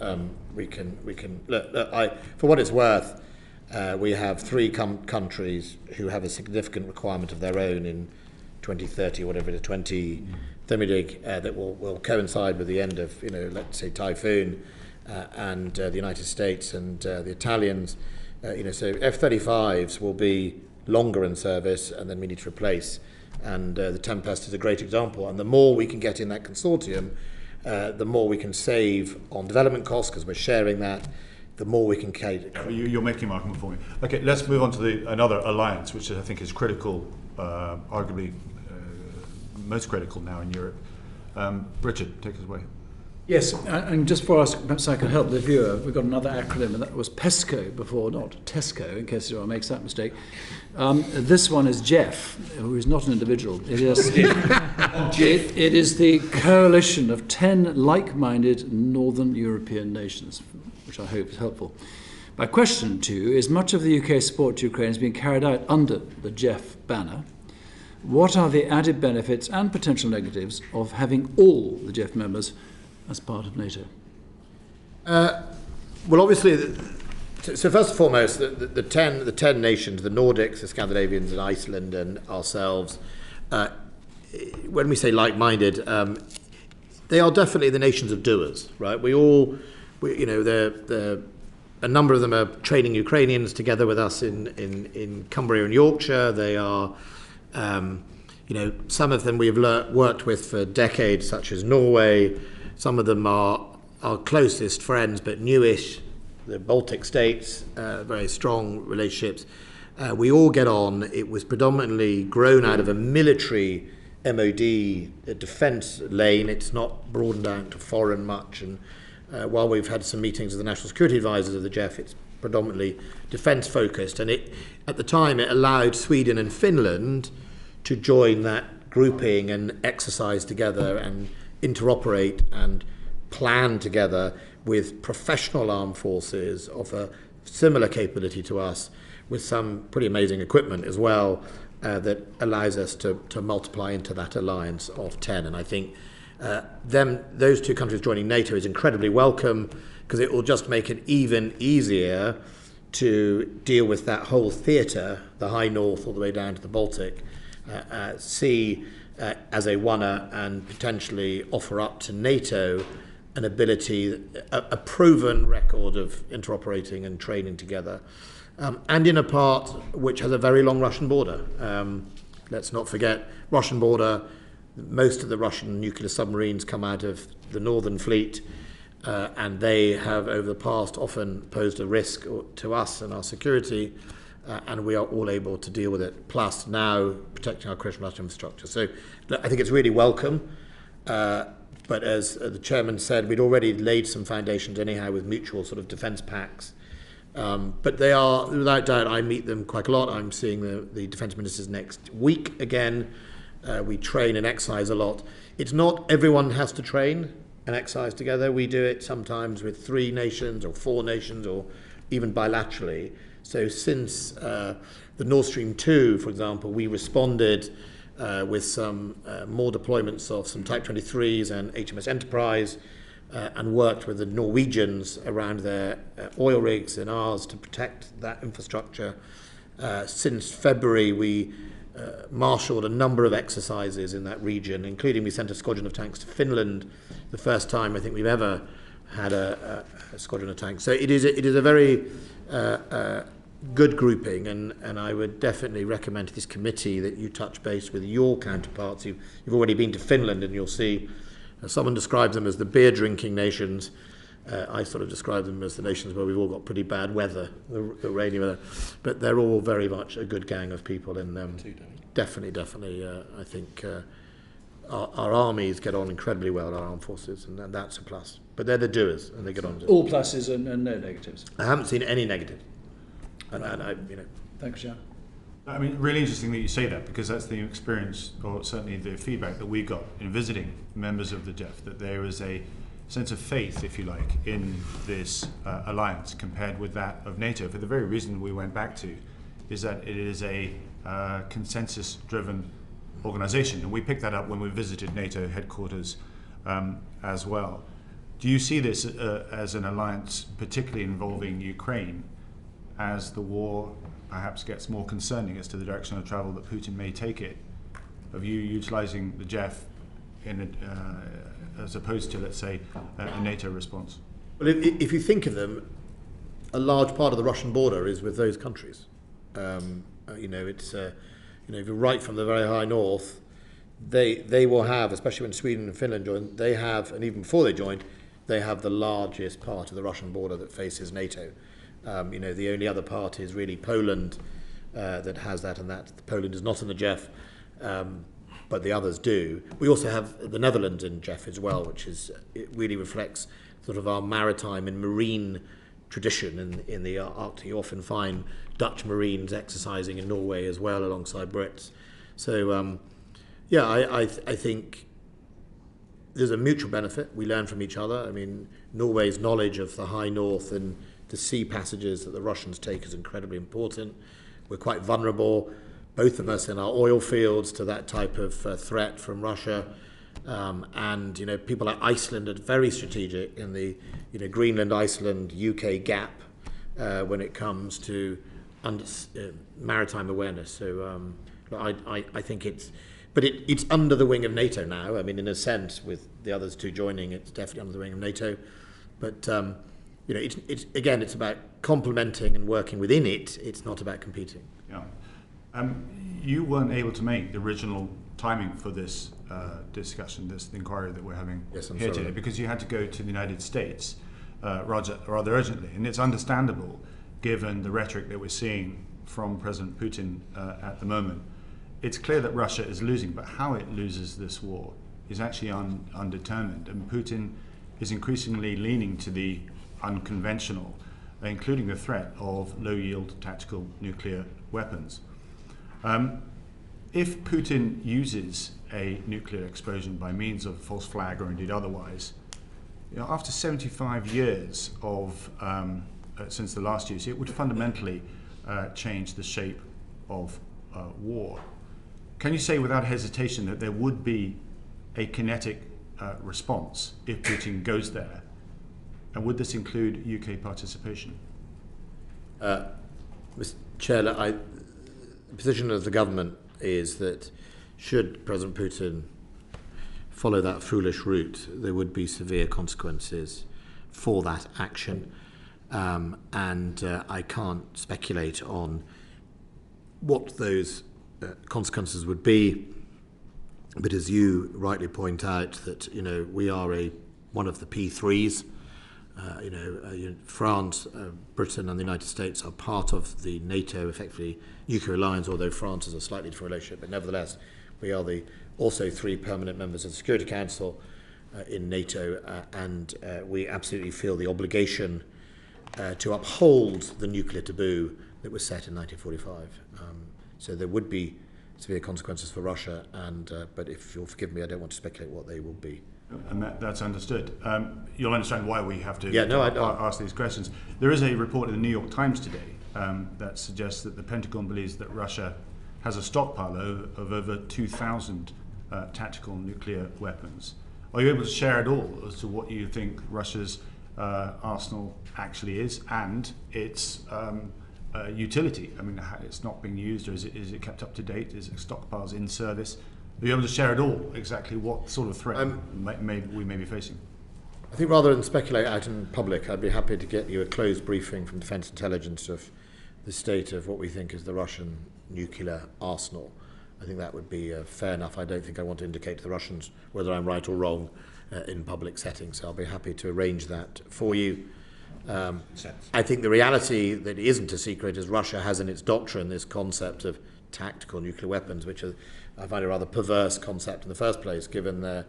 we can look. For what it's worth, we have three countries who have a significant requirement of their own in 2030, whatever it is, 2030, that will coincide with the end of, let's say, Typhoon, and the United States and the Italians. So F-35s will be longer in service, and then we need to replace. And the Tempest is a great example. And the more we can get in that consortium, the more we can save on development costs, because we're sharing that. The more we can cater. You're making an argument for me. Okay, let's move on to another alliance, which I think is critical, arguably most critical now in Europe. Richard, take us away. Yes, and just before I ask, perhaps I can help the viewer, we've got another acronym, and that was PESCO before, not Tesco, in case anyone makes that mistake. This one is Jeff, who is not an individual. It is the coalition of 10 like-minded Northern European nations, which I hope is helpful. My question to you is, much of the UK support to Ukraine is being carried out under the Jeff banner. What are the added benefits and potential negatives of having all the Jeff members as part of NATO? Well, obviously, so first and foremost, the 10 nations, the Nordics, the Scandinavians, and Iceland, and ourselves, when we say like-minded, they are definitely the nations of doers, right? A number of them are training Ukrainians together with us in Cumbria and Yorkshire. They are, some of them we've worked with for decades, such as Norway. Some of them are our closest friends, but newish, the Baltic states, very strong relationships. We all get on. It was predominantly grown out of a military MOD defence lane. It's not broadened out to foreign much. And while we've had some meetings with the national security advisors of the JEF, it's predominantly defence focused. And at the time, it allowed Sweden and Finland to join that grouping and exercise together and interoperate and plan together with professional armed forces of a similar capability to us, with some pretty amazing equipment as well, that allows us to multiply into that alliance of 10. And I think those two countries joining NATO is incredibly welcome, because it will just make it even easier to deal with that whole theatre, the high north all the way down to the Baltic, see as a oneer, and potentially offer up to NATO an ability, a proven record of interoperating and training together, and in a part which has a very long Russian border. Let's not forget, Russian border, most of the Russian nuclear submarines come out of the Northern Fleet, and they have over the past often posed a risk to us and our security, and we are all able to deal with it, plus now protecting our critical national infrastructure. So I think it's really welcome, but as the chairman said, we'd already laid some foundations anyhow with mutual sort of defence pacts, but they are, without doubt, I meet them quite a lot. I'm seeing the defence ministers next week again. We train and exercise a lot. It's not everyone has to train and exercise together. We do it sometimes with 3 nations or 4 nations, or even bilaterally. So since the Nord Stream 2, for example, we responded with some more deployments of some Type 23s and HMS Enterprise, and worked with the Norwegians around their oil rigs and ours to protect that infrastructure. Since February, we marshalled a number of exercises in that region, including we sent a squadron of tanks to Finland, the first time I think we've ever had a squadron of tanks. So it is a very good grouping, and I would definitely recommend to this committee that you touch base with your counterparts. You've already been to Finland, and you'll see someone describes them as the beer drinking nations. I sort of describe them as the nations where we've all got pretty bad weather, the rainy weather, but they're all very much a good gang of people. And definitely, I think our armies get on incredibly well, our armed forces, and that's a plus. But they're the doers, and they get on. All pluses and no negatives. I haven't seen any negative. And Thanks, John. I mean, really interesting that you say that, because that's the experience, or certainly the feedback that we got in visiting members of the JEF, that there is a sense of faith, if you like, in this alliance compared with that of NATO, for the very reason we went back to, is that it is a consensus-driven organization. And we picked that up when we visited NATO headquarters as well. Do you see this as an alliance particularly involving Ukraine, as the war perhaps gets more concerning as to the direction of travel that Putin may take it, of you utilizing the JEF in as opposed to, let's say, a NATO response? Well, if you think of them, a large part of the Russian border is with those countries. It's if you're right from the very high north, they will have, especially when Sweden and Finland join, they have, and even before they joined, they have the largest part of the Russian border that faces NATO. The only other part is really Poland that has that, and that Poland is not in the JEF. but the others do. We also have the Netherlands in Jeff as well, which it really reflects sort of our maritime and marine tradition in the Arctic. You often find Dutch Marines exercising in Norway as well alongside Brits. So I think there's a mutual benefit. We learn from each other. I mean, Norway's knowledge of the high north and the sea passages that the Russians take is incredibly important. We're quite vulnerable, both of us in our oil fields, to that type of threat from Russia. And people like Iceland are very strategic in the Greenland, Iceland, UK gap when it comes to maritime awareness. So I think it's under the wing of NATO now. I mean, in a sense, with the others two joining, it's definitely under the wing of NATO. But it's about complementing and working within it. It's not about competing. Yeah. You weren't able to make the original timing for this discussion, this inquiry that we're having here today, because you had to go to the United States rather urgently, and it's understandable given the rhetoric that we're seeing from President Putin at the moment. It's clear that Russia is losing, but how it loses this war is actually undetermined, and Putin is increasingly leaning to the unconventional, including the threat of low-yield tactical nuclear weapons. If Putin uses a nuclear explosion by means of false flag or indeed otherwise, after 75 years of since the last use, it would fundamentally change the shape of war. Can you say without hesitation that there would be a kinetic response if Putin goes there? And would this include UK participation? Mr. Chair, the position of the government is that should President Putin follow that foolish route, there would be severe consequences for that action. I can't speculate on what those consequences would be. But as you rightly point out, that we are one of the P3s. France, Britain and the United States are part of the NATO, effectively, nuclear alliance, although France is a slightly different relationship. But nevertheless, we are also 3 permanent members of the Security Council in NATO, and we absolutely feel the obligation to uphold the nuclear taboo that was set in 1945. So there would be severe consequences for Russia, but if you'll forgive me, I don't want to speculate what they will be. And that's understood. You'll understand why we have to ask these questions. There is a report in the New York Times today that suggests that the Pentagon believes that Russia has a stockpile of over 2,000 tactical nuclear weapons. Are you able to share at all as to what you think Russia's arsenal actually is and its utility? I mean, it's not being used, or is it kept up to date? Is it stockpiles in service? Are you able to share at all exactly what sort of threat we may be facing? I think rather than speculate out in public, I'd be happy to get you a closed briefing from Defence Intelligence of the state of what we think is the Russian nuclear arsenal. I think that would be fair enough. I don't think I want to indicate to the Russians whether I'm right or wrong in public settings, so I'll be happy to arrange that for you. I think the reality that isn't a secret is Russia has in its doctrine this concept of tactical nuclear weapons, which I find a rather perverse concept in the first place, given the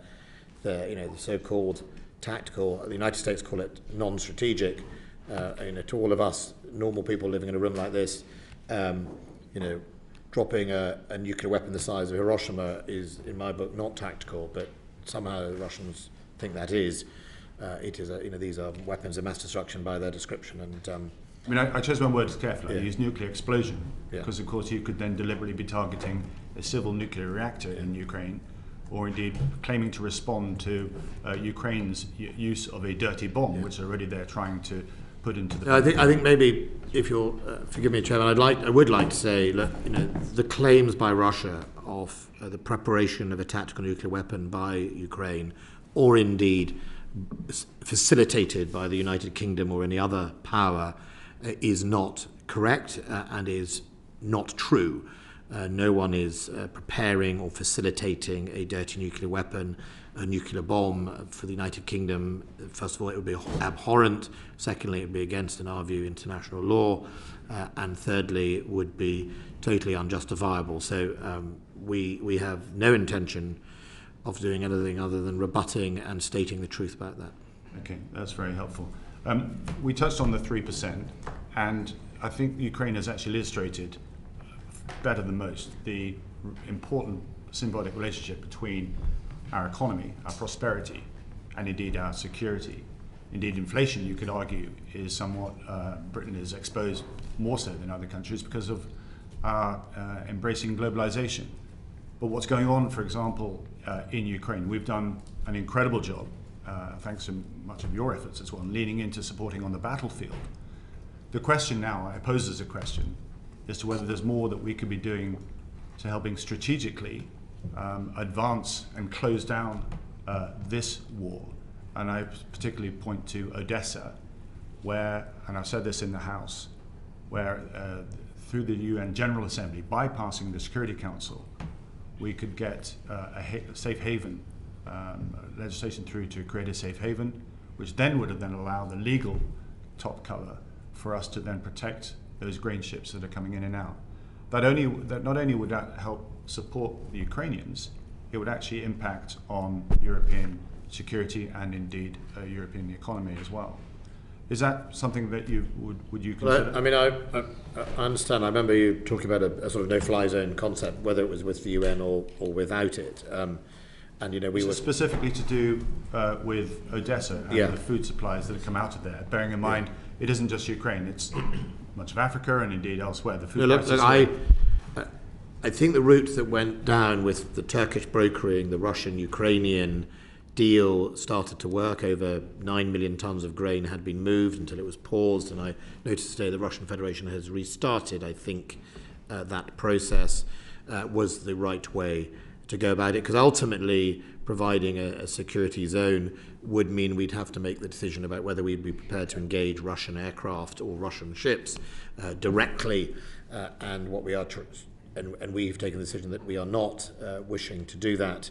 so-called tactical. The United States call it non-strategic. To all of us normal people living in a room like this, dropping a nuclear weapon the size of Hiroshima is, in my book, not tactical, but somehow the Russians think that is. It is. These are weapons of mass destruction by their description, and. I chose my words carefully. I used nuclear explosion because, of course, you could then deliberately be targeting a civil nuclear reactor in Ukraine, or indeed claiming to respond to Ukraine's use of a dirty bomb, which already they're trying to put into the. I think maybe, if you'll forgive me, Chairman, I would like to say, the claims by Russia of the preparation of a tactical nuclear weapon by Ukraine, or indeed facilitated by the United Kingdom or any other power, is not correct and is not true. No one is preparing or facilitating a dirty nuclear weapon, a nuclear bomb. For the United Kingdom, first of all, it would be abhorrent. Secondly, it would be against, in our view, international law. And thirdly, it would be totally unjustifiable. So we have no intention of doing anything other than rebutting and stating the truth about that. Okay, that's very helpful. We touched on the 3%, and I think Ukraine has actually illustrated better than most the important symbiotic relationship between our economy, our prosperity, and indeed our security. Indeed, inflation, you could argue, is somewhat, Britain is exposed more so than other countries because of our embracing globalization. But what's going on, for example, in Ukraine, we've done an incredible job, thanks to much of your efforts as well, leaning into supporting on the battlefield. The question now, I pose as a question, as to whether there's more that we could be doing to helping strategically advance and close down this war. And I particularly point to Odessa, where, and I've said this in the House, where through the UN General Assembly, bypassing the Security Council, we could get a safe haven legislation through to create a safe haven, which then would have then allowed the legal top cover for us to then protect those grain ships that are coming in and out. That not only would that help support the Ukrainians, it would actually impact on European security and indeed European economy as well. Is that something that you would you consider? Well, I mean, I understand. I remember you talking about a sort of no-fly zone concept, whether it was with the UN or without it. And you know, we were specifically to do with Odessa and the food supplies that have come out of there. Bearing in mind, it isn't just Ukraine; it's much of Africa and indeed elsewhere. The food I think the route that went down with the Turkish brokering, the Russian-Ukrainian deal started to work. Over 9 million tons of grain had been moved until it was paused, and I noticed today the Russian Federation has restarted. I think that process was the right way to go about it, because ultimately providing a security zone would mean we'd have to make the decision about whether we'd be prepared to engage Russian aircraft or Russian ships directly, and what we are and we've taken the decision that we are not wishing to do that.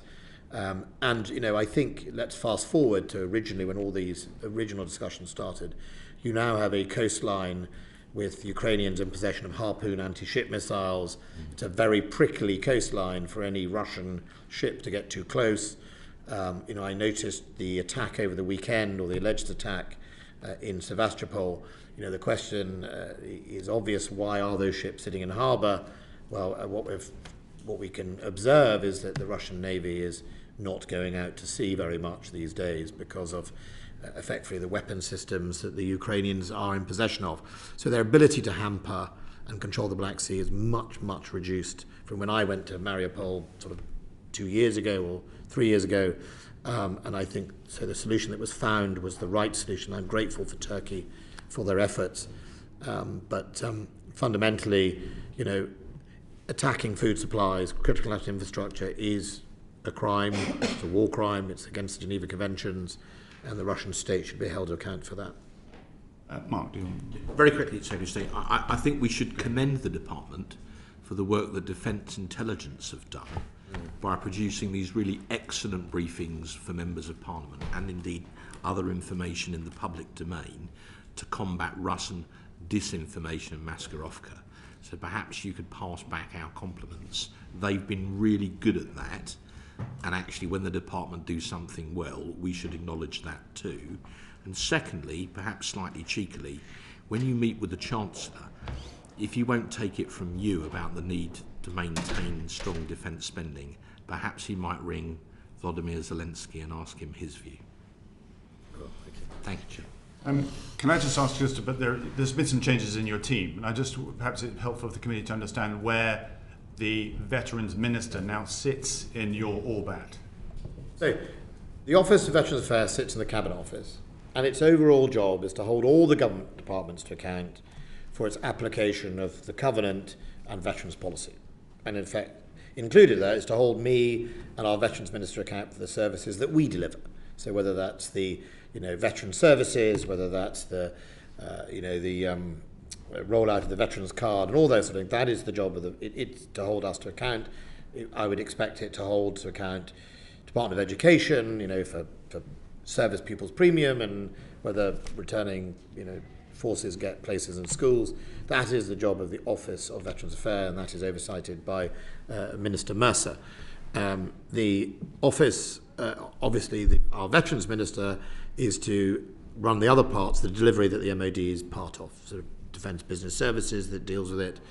And, you know, I think let's fast forward to originally when all these original discussions started. You now have a coastline with Ukrainians in possession of Harpoon anti-ship missiles. It's a very prickly coastline for any Russian ship to get too close. You know, I noticed the attack over the weekend, or the alleged attack in Sevastopol. You know, the question is obvious: why are those ships sitting in harbour? Well, what we can observe is that the Russian Navy is not going out to sea very much these days because of effectively the weapon systems that the Ukrainians are in possession of. So their ability to hamper and control the Black Sea is much, much reduced from when I went to Mariupol sort of 2 years ago or 3 years ago. And I think so the solution that was found was the right solution. I'm grateful for Turkey for their efforts. But fundamentally, you know, attacking food supplies, critical national infrastructure is a crime. It's a war crime. It's against the Geneva Conventions, and the Russian state should be held to account for that. Mark, do you Very quickly, Secretary of State, I think we should commend the department for the work that Defence Intelligence have done by producing these really excellent briefings for members of Parliament and indeed other information in the public domain to combat Russian disinformation and maskirovka. So perhaps you could pass back our compliments. They've been really good at that. And actually, when the department do something well, we should acknowledge that too. And secondly, perhaps slightly cheekily, when you meet with the Chancellor, if you won't take it from you about the need to maintain strong defence spending, perhaps he might ring Volodymyr Zelensky and ask him his view. Thank you, Chair. Can I just ask just but there's been some changes in your team, and I just perhaps it's helpful for the committee to understand where the Veterans Minister now sits in your orbit. So, the Office of Veterans Affairs sits in the Cabinet Office, and its overall job is to hold all the government departments to account for its application of the Covenant and Veterans Policy. And in fact, included there is to hold me and our Veterans Minister account for the services that we deliver. So whether that's the veteran services, whether that's the rollout of the veterans card and all those sort of things, that is the job of it's to hold us to account. I would expect it to hold to account Department of Education, for service pupils premium and whether returning, forces get places in schools. That is the job of the Office of Veterans Affairs, and that is oversighted by Minister Mercer. The office, obviously, our Veterans Minister is to run the other parts, the delivery that the MOD is part of, sort of Defence Business Services that deals with it,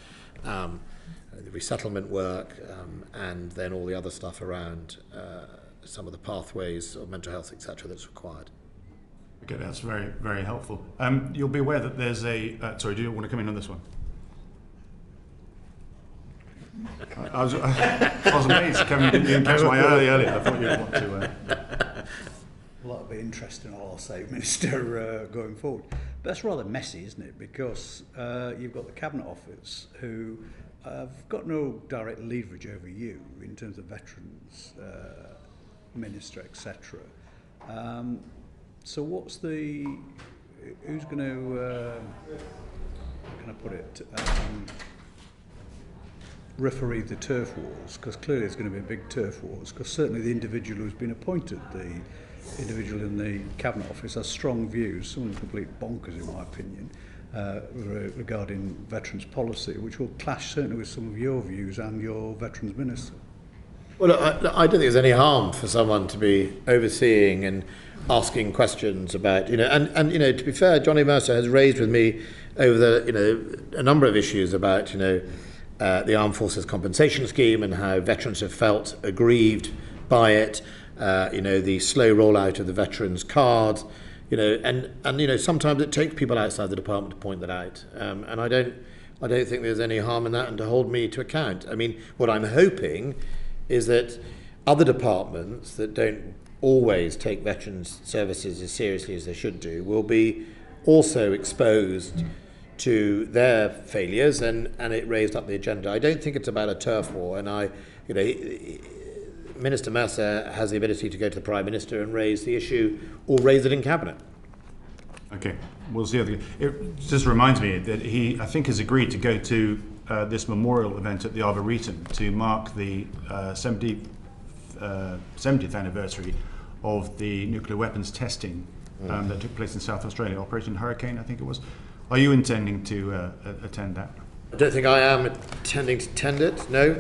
the resettlement work, and then all the other stuff around some of the pathways of mental health, etc., that's required. Okay, that's very, very helpful. You'll be aware that there's a... sorry, do you want to come in on this one? I was amazed Kevin didn't catch my earlier. I thought you'd want to... Well, that'll be interesting, I'll say, Minister, going forward. But that's rather messy, isn't it? Because you've got the Cabinet Office who have got no direct leverage over you in terms of Veterans Minister, etc. So what's who's going to, how can I put it, referee the turf wars? Because clearly there's going to be a big turf wars, because certainly the individual who's been appointed, the individual in the Cabinet Office, has strong views, some of them complete bonkers in my opinion, regarding veterans policy, which will clash certainly with some of your views and your Veterans Minister. Well, I don't think there's any harm for someone to be overseeing and asking questions about, and to be fair, Johnny Mercer has raised with me over a number of issues about, the Armed Forces Compensation Scheme and how veterans have felt aggrieved by it, the slow rollout of the veterans card, and sometimes it takes people outside the department to point that out, and I don't think there's any harm in that and to hold me to account. I mean, what I'm hoping is that other departments that don't always take veterans services as seriously as they should do will be also exposed to their failures and it raised up the agenda. I don't think it's about a turf war, and Minister Mercer has the ability to go to the Prime Minister and raise the issue or raise it in Cabinet. Okay, we'll see. It just reminds me that he, I think, has agreed to go to this memorial event at the Arboretum to mark the 70th anniversary of the nuclear weapons testing that took place in South Australia, Operation Hurricane, I think it was. Are you intending to attend that? I don't think I am intending to attend it, no.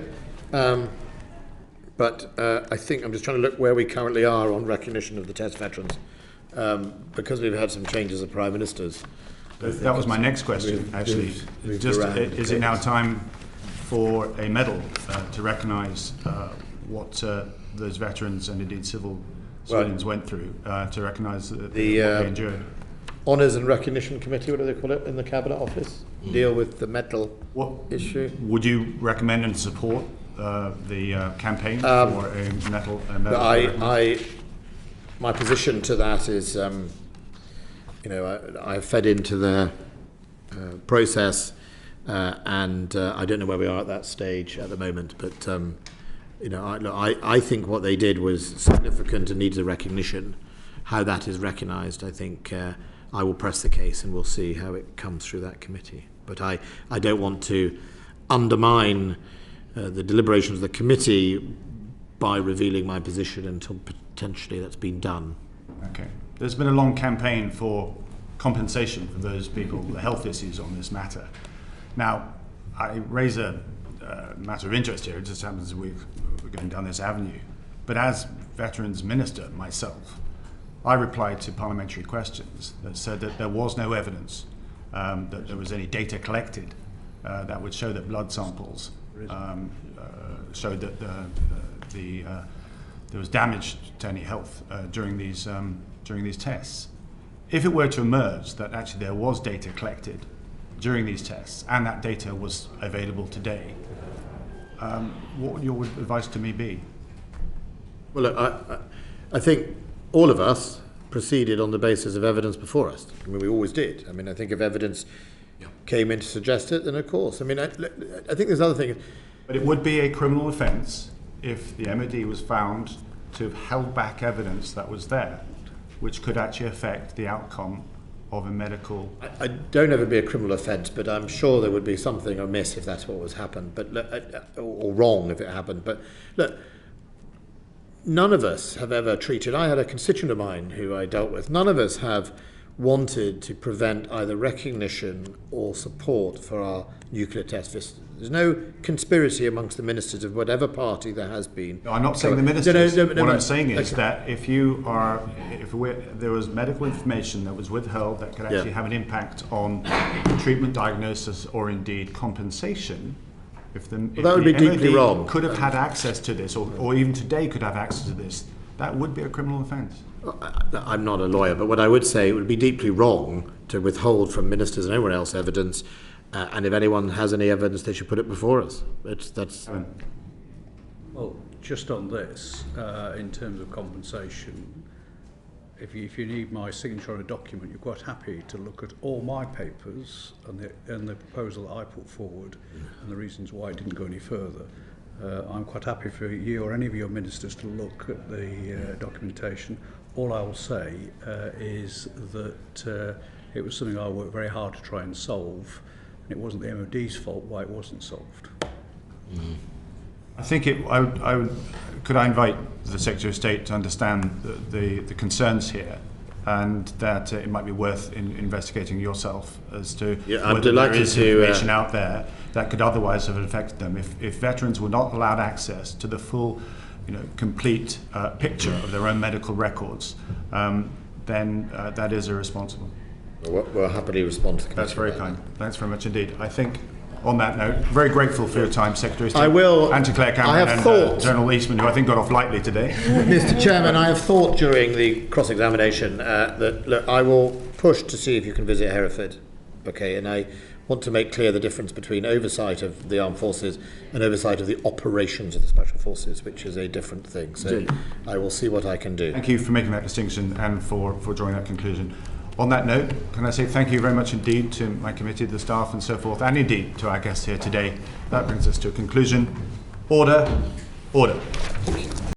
But I think I'm just trying to look where we currently are on recognition of the test veterans. Because we've had some changes of Prime Ministers. That was my next question, actually. Is it now time for a medal to recognise what those veterans and indeed civilians went through, to recognise what they endured? Honours and Recognition Committee, what do they call it, in the Cabinet Office, deal with the medal issue. Would you recommend and support the campaign for a medal? My position to that is, I've fed into the process, and I don't know where we are at that stage at the moment. But I think what they did was significant and needs a recognition. How that is recognised, I think I will press the case, and we'll see how it comes through that committee. But I don't want to undermine the deliberations of the committee by revealing my position until potentially that's been done. Okay. There's been a long campaign for compensation for those people, the health issues on this matter. Now, I raise a matter of interest here. It just happens we're going down this avenue. But as Veterans Minister myself, I replied to parliamentary questions that said that there was no evidence that there was any data collected that would show that blood samples showed that there was damage to any health during these tests. If it were to emerge that actually there was data collected during these tests and that data was available today, what would your advice to me be? Well, look, I think all of us proceeded on the basis of evidence before us. I mean, we always did. I mean, I think if evidence came in to suggest it, then of course. I mean, I think there's other thing. But it would be a criminal offence if the MOD was found to have held back evidence that was there, which could actually affect the outcome of a medical... I don't know if it would be a criminal offence, but I'm sure there would be something amiss if that's what was happened, but or wrong if it happened. But look, none of us have ever treated... I had a constituent of mine who I dealt with. None of us have wanted to prevent either recognition or support for our nuclear test facilities. There's no conspiracy amongst the ministers of whatever party there has been. No, I'm not saying the ministers. No, what I'm saying is that if there was medical information that was withheld that could actually have an impact on treatment, diagnosis, or indeed compensation, if the deeply wrong. Could have had access to this, or even today could have access to this, that would be a criminal offence. I'm not a lawyer, but what I would say, it would be deeply wrong to withhold from ministers and anyone else evidence, and if anyone has any evidence, they should put it before us. Well, just on this, in terms of compensation, if you need my signature on a document, you're quite happy to look at all my papers and the proposal that I put forward and the reasons why it didn't go any further. I'm quite happy for you or any of your ministers to look at the documentation. All I will say is that it was something I worked very hard to try and solve, and it wasn't the MOD's fault why it wasn't solved. I think could I invite the Secretary of State to understand the concerns here, and that it might be worth investigating yourself as to whether there is information out there that could otherwise have affected them. If veterans were not allowed access to the full, complete picture of their own medical records, then that is irresponsible. We'll happily respond to the That's very kind. Thanks very much indeed. I think, on that note, very grateful for your time, Secretary of State. I will. And to Claire Cameron and General Eastman, who I think got off lightly today. Mr. Chairman, I have thought during the cross-examination that look, I will push to see if you can visit Hereford. Okay, and I want to make clear the difference between oversight of the armed forces and oversight of the operations of the special forces, which is a different thing. So I will see what I can do. Thank you for making that distinction and for drawing that conclusion. On that note, can I say thank you very much indeed to my committee, the staff and so forth, and indeed to our guests here today. That brings us to a conclusion. Order. Order.